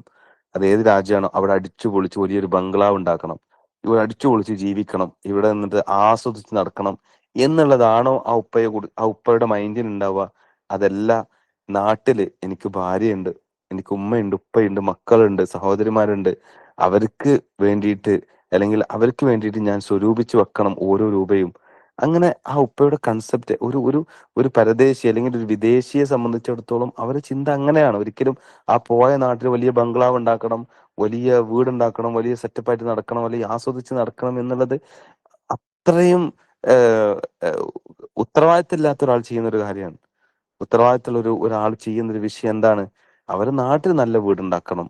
B: അത് ഏത് രാജ്യമാണോ അവിടെ അടിച്ചു പൊളിച്ച് വലിയൊരു ബംഗ്ലാവ് ഉണ്ടാക്കണം, ഇവിടെ അടിച്ചു പൊളിച്ച് ജീവിക്കണം, ഇവിടെ നിന്നിട്ട് ആസ്വദിച്ച് നടക്കണം എന്നുള്ളതാണോ ആ ഉപ്പയുടെ മൈൻഡിൽ ഉണ്ടാവുക? അതല്ല, നാട്ടില് എനിക്ക് ഭാര്യയുണ്ട്, എനിക്ക് ഉമ്മയുണ്ട്, ഉപ്പയുണ്ട്, മക്കളുണ്ട്, സഹോദരിമാരുണ്ട്, അവർക്ക് വേണ്ടിയിട്ട്, അല്ലെങ്കിൽ അവർക്ക് വേണ്ടിയിട്ട് ഞാൻ സ്വരൂപിച്ച് വെക്കണം ഓരോ രൂപയും. അങ്ങനെ ആ ഉപ്പയുടെ കൺസെപ്റ്റ് ഒരു ഒരു ഒരു പരദേശി അല്ലെങ്കിൽ ഒരു വിദേശിയെ സംബന്ധിച്ചിടത്തോളം അവരുടെ ചിന്ത അങ്ങനെയാണ്. ഒരിക്കലും ആ പോയ നാട്ടിൽ വലിയ ബംഗ്ലാവ് ഉണ്ടാക്കണം, വലിയ വീടുണ്ടാക്കണം, വലിയ സെറ്റപ്പായിട്ട് നടക്കണം, അല്ലെങ്കിൽ ആസ്വദിച്ച് നടക്കണം എന്നുള്ളത് അത്രയും ഏഹ്, ഏഹ്, ഉത്തരവാദിത്തമില്ലാത്ത ഒരാൾ ചെയ്യുന്ന ഒരു കാര്യമാണ്. ഉത്തരവാദിത്തമുള്ള ഒരാൾ ചെയ്യുന്ന ഒരു വിഷയം എന്താണ്? അവർ നാട്ടിൽ നല്ല വീടുണ്ടാക്കണം,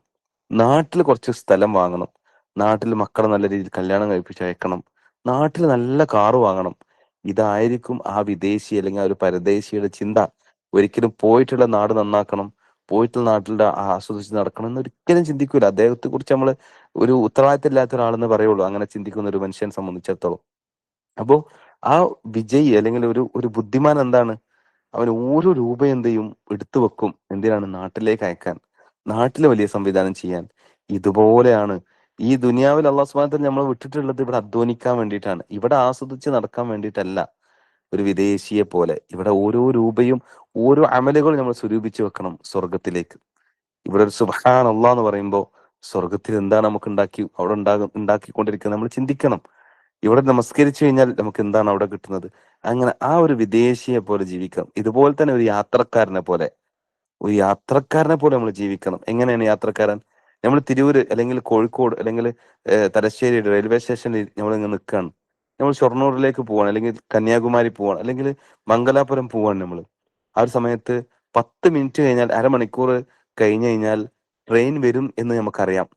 B: നാട്ടിൽ കുറച്ച് സ്ഥലം വാങ്ങണം, നാട്ടിൽ മക്കളെ നല്ല രീതിയിൽ കല്യാണം കഴിപ്പിച്ച് അയക്കണം, നാട്ടിൽ നല്ല കാറ് വാങ്ങണം. ഇതായിരിക്കും ആ വിദേശി അല്ലെങ്കിൽ ആ ഒരു പരദേശിയുടെ ചിന്ത. ഒരിക്കലും പോയിട്ടുള്ള നാട് നന്നാക്കണം, പോയിട്ടുള്ള നാട്ടിലെ ആസ്വദിച്ച് നടക്കണം എന്ന് ഒരിക്കലും ചിന്തിക്കൂല. അദ്ദേഹത്തെ കുറിച്ച് നമ്മൾ ഒരു ഉത്തരവാദിത്തം ഇല്ലാത്ത ഒരാളെന്ന് പറയുള്ളൂ, അങ്ങനെ ചിന്തിക്കുന്ന ഒരു മനുഷ്യനെ സംബന്ധിച്ചിടത്തോളം. അപ്പോ ആ വിജയി അല്ലെങ്കിൽ ഒരു ഒരു ബുദ്ധിമാൻ എന്താണ്? അവൻ ഓരോ രൂപ എന്ത് ചെയ്യും? എടുത്തു വെക്കും. എന്തിനാണ്? നാട്ടിലേക്ക് അയക്കാൻ, നാട്ടിലെ വലിയ സംവിധാനം ചെയ്യാൻ. ഇതുപോലെയാണ് ഈ ദുനിയാവിൽ അള്ളാഹു സുബ്ഹാനഹു വ തആല നമ്മൾ വിട്ടിട്ടുള്ളത് ഇവിടെ അധ്വാനിക്കാൻ വേണ്ടിയിട്ടാണ്, ഇവിടെ ആസ്വദിച്ച് നടക്കാൻ വേണ്ടിയിട്ടല്ല. ഒരു വിദേശിയെ പോലെ ഇവിടെ ഓരോ രൂപയും ഓരോ അമലുകളും നമ്മൾ സ്വരൂപിച്ച് വെക്കണം സ്വർഗത്തിലേക്ക്. ഇവിടെ ഒരു സുബ്ഹാൻ അള്ളാഹ് എന്ന് പറയുമ്പോൾ സ്വർഗത്തിൽ എന്താണ് നമുക്ക് അവിടെ ഉണ്ടാക്കിക്കൊണ്ടിരിക്കുന്നത് നമ്മൾ ചിന്തിക്കണം. ഇവിടെ നമസ്കരിച്ചു കഴിഞ്ഞാൽ നമുക്ക് എന്താണ് അവിടെ കിട്ടുന്നത്? അങ്ങനെ ആ ഒരു വിദേശിയെ പോലെ ജീവിക്കണം. ഇതുപോലെ തന്നെ ഒരു യാത്രക്കാരനെ പോലെ നമ്മൾ ജീവിക്കണം. എങ്ങനെയാണ് യാത്രക്കാരൻ? നമ്മൾ തിരൂര് അല്ലെങ്കിൽ കോഴിക്കോട് അല്ലെങ്കിൽ തലശ്ശേരി റെയിൽവേ സ്റ്റേഷനിൽ നമ്മൾ ഇങ്ങനെ നിൽക്കുകയാണ്. നമ്മൾ ഷൊർണൂരിലേക്ക് പോവാണ്, അല്ലെങ്കിൽ കന്യാകുമാരി പോവാണ്, അല്ലെങ്കിൽ മംഗലാപുരം പോവാണ്. നമ്മൾ ആ ഒരു സമയത്ത് 10 മിനിറ്റ് കഴിഞ്ഞാൽ, അരമണിക്കൂർ കഴിഞ്ഞ് കഴിഞ്ഞാൽ ട്രെയിൻ വരും എന്ന് നമുക്കറിയാം.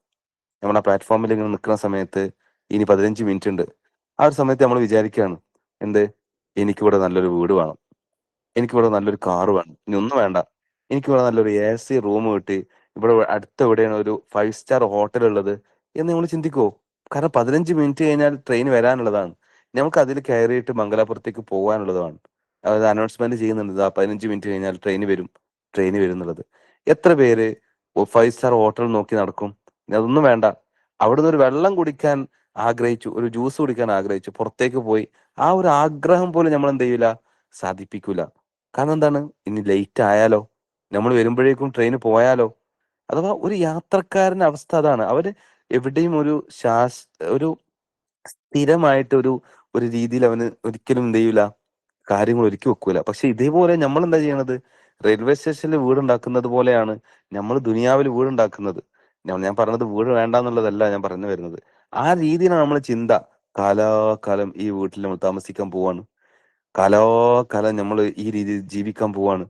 B: നമ്മൾ ആ പ്ലാറ്റ്ഫോമിൽ ഇങ്ങനെ നിൽക്കുന്ന സമയത്ത് ഇനി 15 മിനിറ്റ് ഉണ്ട്. ആ ഒരു സമയത്ത് നമ്മൾ വിചാരിക്കുകയാണ്, എന്ത്? എനിക്കിവിടെ നല്ലൊരു വീട് വേണം, എനിക്കിവിടെ നല്ലൊരു കാറ് വേണം, ഇനി ഒന്നും വേണ്ട, എനിക്കിവിടെ നല്ലൊരു AC റൂം കിട്ടി, ഇവിടെ അടുത്ത് എവിടെയാണ് ഒരു 5 സ്റ്റാർ ഹോട്ടൽ ഉള്ളത് എന്ന് നമ്മൾ ചിന്തിക്കുമോ? കാരണം 15 മിനിറ്റ് കഴിഞ്ഞാൽ ട്രെയിൻ വരാനുള്ളതാണ്, നമുക്ക് അതിൽ കയറിയിട്ട് മംഗലാപുരത്തേക്ക് പോകാനുള്ളതാണ്. അതായത് അനൗൺസ്മെന്റ് ചെയ്യുന്നുണ്ട്, 15 മിനിറ്റ് കഴിഞ്ഞാൽ ട്രെയിൻ വരും എന്നുള്ളത്. എത്ര പേര് 5 സ്റ്റാർ ഹോട്ടൽ നോക്കി നടക്കും? ഇനി അതൊന്നും വേണ്ട, അവിടുന്ന് ഒരു വെള്ളം കുടിക്കാൻ ആഗ്രഹിച്ചു, ഒരു ജ്യൂസ് കുടിക്കാൻ ആഗ്രഹിച്ചു, പുറത്തേക്ക് പോയി, ആ ഒരു ആഗ്രഹം പോലും നമ്മൾ എന്ത് ചെയ്യൂല? സാധിപ്പിക്കൂല. കാരണം എന്താണ്? ഇനി ലേറ്റ് ആയാലോ, നമ്മൾ വരുമ്പോഴേക്കും ട്രെയിൻ പോയാലോ? അഥവാ ഒരു യാത്രക്കാരന്റെ അവസ്ഥ അതാണ്. അവര് എവിടെയും ഒരു സ്ഥിരമായിട്ട് ഒരു രീതിയിൽ അവന് ഒരിക്കലും എന്ത് ചെയ്യൂല? കാര്യങ്ങൾ ഒരുക്കി വെക്കൂല. പക്ഷെ ഇതേപോലെ നമ്മൾ എന്താ ചെയ്യണത്? റെയിൽവേ സ്റ്റേഷനിൽ വീടുണ്ടാക്കുന്നത് പോലെയാണ് നമ്മൾ ദുനിയാവിൽ വീടുണ്ടാക്കുന്നത്. ഞാൻ പറഞ്ഞത് വീട് വേണ്ട എന്നുള്ളതല്ല ഞാൻ പറഞ്ഞു വരുന്നത്. ആ രീതിയിലാണ് നമ്മളെ ചിന്ത. കാലാകാലം ഈ വീട്ടിൽ നമ്മൾ താമസിക്കാൻ പോവാണ്. കാലാകാലം നമ്മൾ ഈ രീതിയിൽ ജീവിക്കാൻ പോവാണ്.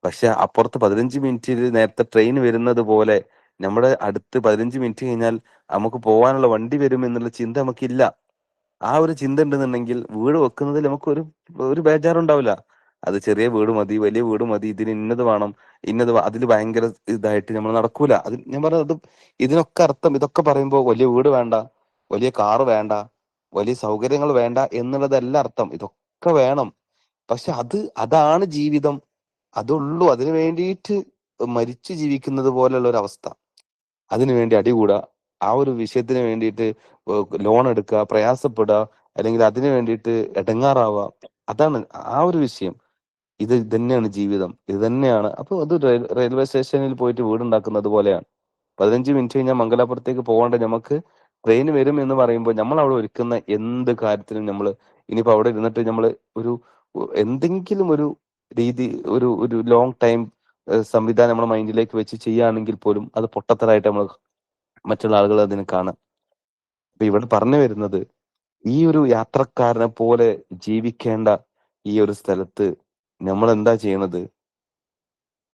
B: പക്ഷെ അപ്പുറത്ത് 15 മിനിറ്റിൽ നേരത്തെ ട്രെയിൻ വരുന്നത് പോലെ നമ്മുടെ അടുത്ത് 15 മിനിറ്റ് കഴിഞ്ഞാൽ നമുക്ക് പോകാനുള്ള വണ്ടി വരും എന്നുള്ള ചിന്ത നമുക്കില്ല. ആ ഒരു ചിന്ത ഉണ്ടെന്നുണ്ടെങ്കിൽ വീട് വെക്കുന്നതിൽ നമുക്ക് ഒരു ബേജാറുണ്ടാവില്ല. അത് ചെറിയ വീട് മതി, വലിയ വീട് മതി, ഇതിന് ഇന്നത് വേണം, അതിൽ ഭയങ്കര ഇതായിട്ട് നമ്മൾ നടക്കൂല. അത് ഞാൻ പറഞ്ഞത് ഇതിനൊക്കെ അർത്ഥം, ഇതൊക്കെ പറയുമ്പോൾ വലിയ വീട് വേണ്ട, വലിയ കാറ് വേണ്ട, വലിയ സൗകര്യങ്ങൾ വേണ്ട എന്നുള്ളതല്ല അർത്ഥം. ഇതൊക്കെ വേണം. പക്ഷെ അതാണ് ജീവിതം. അതുള്ളൂ. അതിനു വേണ്ടിയിട്ട് മരിച്ചു ജീവിക്കുന്നത് പോലുള്ള ഒരു അവസ്ഥ. അതിനു വേണ്ടി അടികൂടുക, ആ ഒരു വിഷയത്തിന് വേണ്ടിയിട്ട് ലോൺ എടുക്കുക, പ്രയാസപ്പെടുക, അല്ലെങ്കിൽ അതിനു വേണ്ടിയിട്ട് എടങ്ങാറാവുക. അതാണ് ആ ഒരു വിഷയം. ഇത് തന്നെയാണ് ജീവിതം. ഇത് തന്നെയാണ്. അപ്പൊ അത് റെയിൽവേ സ്റ്റേഷനിൽ പോയിട്ട് വീടുണ്ടാക്കുന്നത് പോലെയാണ്. 15 മിനിറ്റ് കഴിഞ്ഞാൽ മംഗലാപുരത്തേക്ക് പോകേണ്ട നമുക്ക് ട്രെയിൻ വരും എന്ന് പറയുമ്പോൾ നമ്മൾ അവിടെ ഒരുക്കുന്ന എന്ത് കാര്യത്തിനും നമ്മൾ ഇനിയിപ്പോ അവിടെ ഇരുന്നിട്ട് നമ്മൾ ഒരു എന്തെങ്കിലും ഒരു രീതി, ഒരു ലോങ് ടൈം സംവിധാനം നമ്മുടെ മൈൻഡിലേക്ക് വെച്ച് ചെയ്യുകയാണെങ്കിൽ പോലും അത് പൊട്ടത്തരായിട്ട് നമ്മൾ മറ്റുള്ള ആളുകൾ അതിനെ കാണാം. അപ്പൊ ഇവിടെ പറഞ്ഞു വരുന്നത്, ഈ ഒരു യാത്രക്കാരനെ പോലെ ജീവിക്കേണ്ട ഈ ഒരു സ്ഥലത്ത് നമ്മൾ എന്താ ചെയ്യണത്?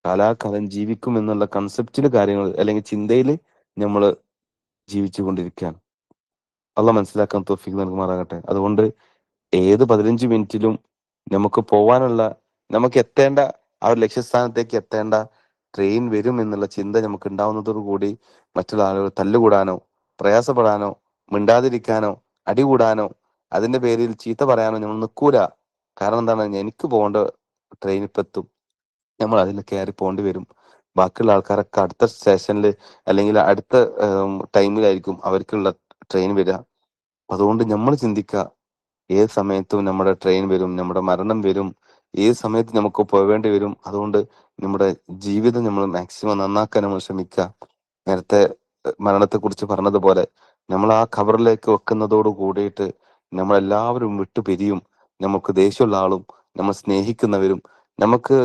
B: കാലാകാലം ജീവിക്കും എന്നുള്ള കൺസെപ്റ്റില് കാര്യങ്ങൾ അല്ലെങ്കിൽ ചിന്തയിൽ നമ്മൾ ജീവിച്ചു കൊണ്ടിരിക്കുകയാണ്. അള്ളാഹ് മനസ്സിലാക്കാൻ തൗഫീഖ് നൽകുമാറാകട്ടെ. അതുകൊണ്ട് ഏത് 15 മിനിറ്റിലും നമുക്ക് പോവാനുള്ള, നമുക്ക് എത്തേണ്ട ആ ഒരു ലക്ഷ്യസ്ഥാനത്തേക്ക് എത്തേണ്ട ട്രെയിൻ വരും എന്നുള്ള ചിന്ത നമുക്ക് ഉണ്ടാവുന്നതോടുകൂടി മറ്റുള്ള ആളുകൾ തല്ലുകൂടാനോ, പ്രയാസപ്പെടാനോ, മിണ്ടാതിരിക്കാനോ, അടികൂടാനോ, അതിന്റെ പേരിൽ ചീത്ത പറയാനോ നമ്മൾ നിൽക്കൂല. കാരണം എന്താണ്? എനിക്ക് പോകേണ്ട ട്രെയിൻ ഇപ്പം എത്തും, നമ്മൾ അതിൽ കയറി പോകേണ്ടി വരും. ബാക്കിയുള്ള ആൾക്കാരൊക്കെ അടുത്ത സ്റ്റേഷനിൽ അല്ലെങ്കിൽ അടുത്ത ടൈമിലായിരിക്കും അവർക്കുള്ള ട്രെയിൻ വരിക. അതുകൊണ്ട് നമ്മൾ ചിന്തിക്കുക, ഏത് സമയത്തും നമ്മുടെ ട്രെയിൻ വരും, നമ്മുടെ മരണം വരും, ഏത് സമയത്ത് നമുക്ക് പോവേണ്ടി വരും. അതുകൊണ്ട് നമ്മുടെ ജീവിതം നമ്മൾ മാക്സിമം നന്നാക്കാൻ നമ്മൾ ശ്രമിക്കുക. നേരത്തെ മരണത്തെ കുറിച്ച് പറഞ്ഞതുപോലെ നമ്മൾ ആ ഖബറിലേക്ക് വെക്കുന്നതോട് കൂടിയിട്ട് നമ്മളെല്ലാവരും വിട്ടു പിരിയും. നമുക്ക് ദേഷ്യമുള്ള ആളും നമ്മൾ സ്നേഹിക്കുന്നവരും നമുക്ക്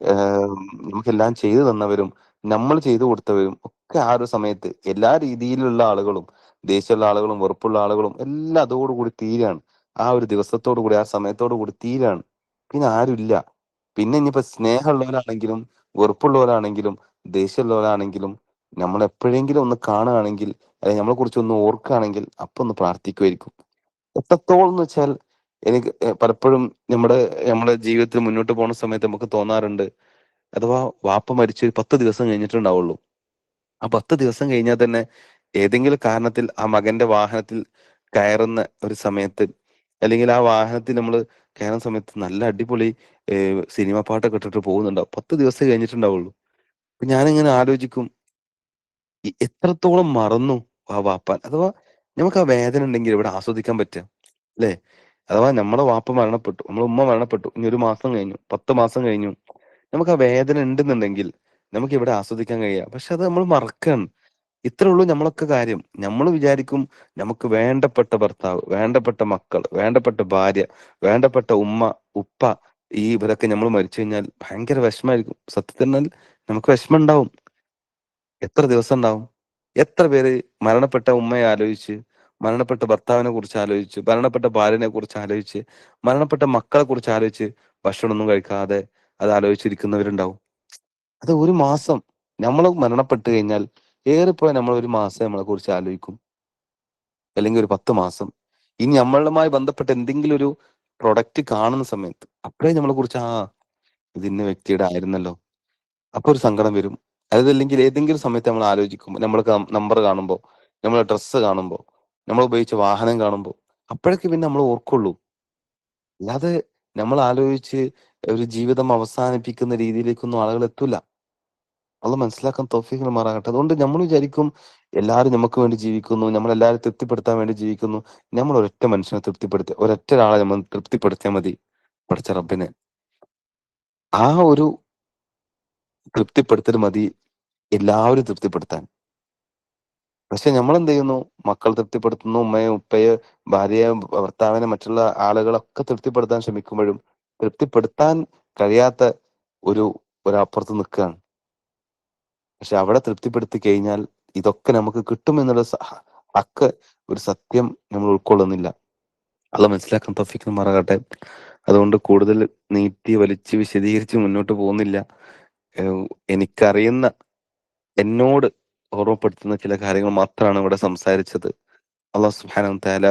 B: ഏഹ് നമുക്കെല്ലാം ചെയ്തു തന്നവരും നമ്മൾ ചെയ്തു കൊടുത്തവരും ഒക്കെ ആ ഒരു സമയത്ത് എല്ലാ രീതിയിലുള്ള ആളുകളും, ദേഷ്യമുള്ള ആളുകളും വെറുപ്പുള്ള ആളുകളും എല്ലാം അതോടുകൂടി തീരാണ്. ആ ഒരു ദിവസത്തോടു കൂടി, ആ സമയത്തോടു കൂടി തീരാണ്. പിന്നെ ആരുമില്ല. പിന്നെ ഇനിയിപ്പോ സ്നേഹമുള്ളവരാണെങ്കിലും വെറുപ്പുള്ളവരാണെങ്കിലും ദേഷ്യമുള്ളവരാണെങ്കിലും നമ്മൾ എപ്പോഴെങ്കിലും ഒന്ന് കാണുകയാണെങ്കിൽ, അല്ലെങ്കിൽ നമ്മളെ കുറിച്ച് ഒന്ന് ഓർക്കുകയാണെങ്കിൽ അപ്പൊ ഒന്ന് പ്രാർത്ഥിക്കുമായിരിക്കും. എത്രത്തോളം എന്ന് വെച്ചാൽ എനിക്ക് പലപ്പോഴും നമ്മുടെ നമ്മുടെ ജീവിതത്തിൽ മുന്നോട്ട് പോകുന്ന സമയത്ത് നമുക്ക് തോന്നാറുണ്ട്, അഥവാ വാപ്പ മരിച്ച് 10 ദിവസം കഴിഞ്ഞിട്ടുണ്ടാവുള്ളൂ. ആ 10 ദിവസം കഴിഞ്ഞാൽ തന്നെ ഏതെങ്കിലും കാരണത്തിൽ ആ മകന്റെ വാഹനത്തിൽ കയറുന്ന ഒരു സമയത്ത്, അല്ലെങ്കിൽ ആ വാഹനത്തിൽ നമ്മൾ കയറുന്ന സമയത്ത് നല്ല അടിപൊളി സിനിമ പാട്ടൊക്കെ ഇട്ടിട്ട് പോകുന്നുണ്ടാവും. 10 ദിവസം കഴിഞ്ഞിട്ടുണ്ടാവുള്ളൂ. അപ്പൊ ഞാനിങ്ങനെ ആലോചിക്കും, എത്രത്തോളം മറന്നു ആ വാപ്പാൻ. അഥവാ നമുക്ക് ആ വേദന ഉണ്ടെങ്കിൽ ഇവിടെ ആസ്വദിക്കാൻ പറ്റുക, അല്ലേ? അഥവാ നമ്മളെ വാപ്പ മരണപ്പെട്ടു, നമ്മളെ ഉമ്മ മരണപ്പെട്ടു, ഇനി 1 മാസം കഴിഞ്ഞു, 10 മാസം കഴിഞ്ഞു, നമുക്ക് ആ വേദന ഉണ്ടെന്നുണ്ടെങ്കിൽ നമുക്ക് ഇവിടെ ആസ്വദിക്കാൻ കഴിയുക. പക്ഷെ അത് നമ്മൾ മറക്കാണ്. ഇത്രേ ഉള്ളൂ നമ്മളൊക്കെ കാര്യം. നമ്മൾ വിചാരിക്കും നമുക്ക് വേണ്ടപ്പെട്ട ഭർത്താവ്, വേണ്ടപ്പെട്ട മക്കൾ, വേണ്ടപ്പെട്ട ഭാര്യ, വേണ്ടപ്പെട്ട ഉമ്മ, ഉപ്പ, ഇവരൊക്കെ നമ്മൾ മരിച്ചു കഴിഞ്ഞാൽ ഭയങ്കര വിഷമായിരിക്കും. സത്യത്തിൽ നമുക്ക് വിഷമം ഉണ്ടാവും. എത്ര ദിവസം ഉണ്ടാവും? എത്ര പേര് മരണപ്പെട്ട ഉമ്മയെ ആലോചിച്ച്, മരണപ്പെട്ട ഭർത്താവിനെ കുറിച്ച് ആലോചിച്ച്, മരണപ്പെട്ട ഭാര്യനെ കുറിച്ച് ആലോചിച്ച്, മരണപ്പെട്ട മക്കളെ കുറിച്ച് ആലോചിച്ച് ഭക്ഷണമൊന്നും കഴിക്കാതെ അത് ആലോചിച്ചിരിക്കുന്നവരുണ്ടാവും. അത് 1 മാസം നമ്മൾ മരണപ്പെട്ട് കഴിഞ്ഞാൽ ഏറിപ്പോയാൽ നമ്മൾ 1 മാസം നമ്മളെ കുറിച്ച് ആലോചിക്കും, അല്ലെങ്കിൽ ഒരു 10 മാസം. ഇനി നമ്മളുമായി ബന്ധപ്പെട്ട എന്തെങ്കിലും ഒരു പ്രൊഡക്റ്റ് കാണുന്ന സമയത്ത് അപ്പോഴേ നമ്മളെ കുറിച്ച് ഇത് ഇന്ന വ്യക്തിയുടെ ആയിരുന്നല്ലോ, അപ്പൊ ഒരു സങ്കടം വരും. അതല്ലെങ്കിൽ ഏതെങ്കിലും സമയത്ത് നമ്മൾ ആലോചിക്കും, നമ്മൾ നമ്പർ കാണുമ്പോൾ, നമ്മളെ ഡ്രസ്സ് കാണുമ്പോൾ, നമ്മൾ ഉപയോഗിച്ച വാഹനം കാണുമ്പോൾ, അപ്പോഴൊക്കെ പിന്നെ നമ്മൾ ഓർക്കുള്ളൂ. അല്ലാതെ നമ്മൾ ആലോചിച്ച് ഒരു ജീവിതം അവസാനിപ്പിക്കുന്ന രീതിയിലേക്കൊന്നും ആളുകൾ എത്തൂല. അത് മനസ്സിലാക്കാൻ തൗഫീഖ് നൽകുമാറാകട്ടെ. അതുകൊണ്ട് നമ്മൾ വിചാരിക്കും എല്ലാവരും നമുക്ക് വേണ്ടി ജീവിക്കുന്നു, നമ്മളെല്ലാവരും തൃപ്തിപ്പെടുത്താൻ വേണ്ടി ജീവിക്കുന്നു. നമ്മൾ ഒരൊറ്റ മനുഷ്യനെ തൃപ്തിപ്പെടുത്തി, ഒരൊറ്റ ഒരാളെ നമ്മൾ തൃപ്തിപ്പെടുത്തിയാൽ മതി, പഠിച്ച റബ്ബിനെ. ആ ഒരു തൃപ്തിപ്പെടുത്തൽ മതി എല്ലാവരും തൃപ്തിപ്പെടുത്താൻ. പക്ഷെ നമ്മൾ എന്ത് ചെയ്യുന്നു? മക്കൾ തൃപ്തിപ്പെടുത്തുന്നു, ഉമ്മയെ ഉപ്പയെ ഭാര്യയെ ഭർത്താവിനെ മറ്റുള്ള ആളുകളൊക്കെ തൃപ്തിപ്പെടുത്താൻ ശ്രമിക്കുമ്പോഴും തൃപ്തിപ്പെടുത്താൻ കഴിയാത്ത ഒരു ഒരപ്പുറത്ത് നിൽക്കുകയാണ്. പക്ഷെ അവിടെ തൃപ്തിപ്പെടുത്തി കഴിഞ്ഞാൽ ഇതൊക്കെ നമുക്ക് കിട്ടുമെന്നുള്ള ഹക്ക് ഒരു സത്യം നമ്മൾ ഉൾക്കൊള്ളുന്നില്ല. അത് മനസ്സിലാക്കാൻ തൗഫീഖ് മാറാകട്ടെ. അതുകൊണ്ട് കൂടുതൽ നീട്ടി വലിച്ച് വിശദീകരിച്ച് മുന്നോട്ട് പോകുന്നില്ല. എനിക്കറിയുന്ന, എന്നോട് ഓർമ്മപ്പെടുത്തുന്ന ചില കാര്യങ്ങൾ മാത്രമാണ് ഇവിടെ സംസാരിച്ചത്. അള്ളാഹു സുബ്ഹാനഹു വ തആല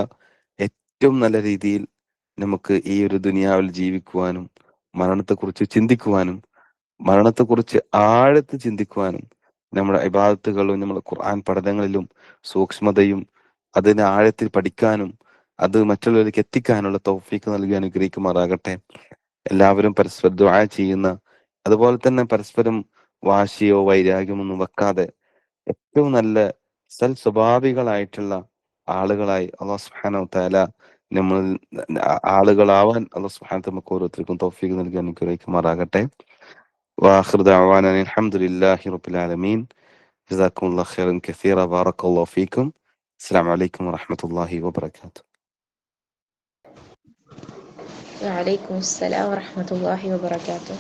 B: ഏറ്റവും നല്ല രീതിയിൽ നമുക്ക് ഈ ഒരു ദുനിയാവിൽ ജീവിക്കുവാനും മരണത്തെക്കുറിച്ച് ചിന്തിക്കുവാനും മരണത്തെക്കുറിച്ച് ആഴത്തിൽ ചിന്തിക്കുവാനും നമ്മുടെ ഇബാദത്തുകളും നമ്മുടെ ഖുർആൻ പഠനങ്ങളിലും സൂക്ഷ്മതയും അതിനെ ആഴത്തിൽ പഠിക്കാനും അത് മറ്റുള്ളവരിലേക്ക് എത്തിക്കാനുള്ള തൗഫീഖ് നൽകി അനുഗ്രഹിക്കുമാറാകട്ടെ. എല്ലാവരും പരസ്പരം ദുആ ചെയ്യുന്ന, അതുപോലെ തന്നെ പരസ്പരം വാശിയോ വൈരാഗ്യമോ ഒന്നും വെക്കാതെ ഏറ്റവും നല്ല സൽ സ്വഭാവികളായിട്ടുള്ള ആളുകളായി അള്ളാഹു സുബ്ഹാനഹു വ തആല നമ്മൾ ആളുകളാവാൻ അള്ളാഹു സുബ്ഹാനഹു വ തആല നമുക്ക് ഓരോരുത്തർക്കും തൗഫീഖ് നൽകി അനുഗ്രഹിക്കുമാറാകട്ടെ. വാഖിറു ദഅവാന അൽഹംദുലില്ലാഹി റബ്ബിൽ ആലമീൻ. ജസാക്കുമുല്ലാഹു ഖൈറൻ കസീറ. ബാറക്കല്ലാഹു ഫീക്കും. അസ്സലാമു അലൈക്കും വറഹ്മത്തുള്ളാഹി വബറകാതുഹു.
A: وعليكم السلام ورحمة الله وبركاته.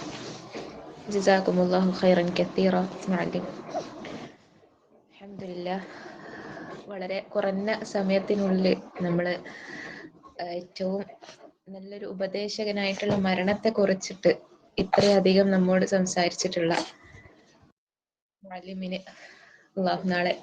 A: جزاكم الله خيرا كثيرا معلم. അൽഹംദുലില്ലാഹ്, വളരെ കുറഞ്ഞ സമയത്തിനുള്ളിൽ നമ്മൾ ഏറ്റവും നല്ലൊരു ഉപദേശകനായിട്ടുള്ള മരണത്തെ കുറിച്ചിട്ട് ഇത്രയധികം നമ്മോട് സംസാരിച്ചിട്ടുള്ള മുഅല്ലിമിന് അല്ലാഹു നാളെ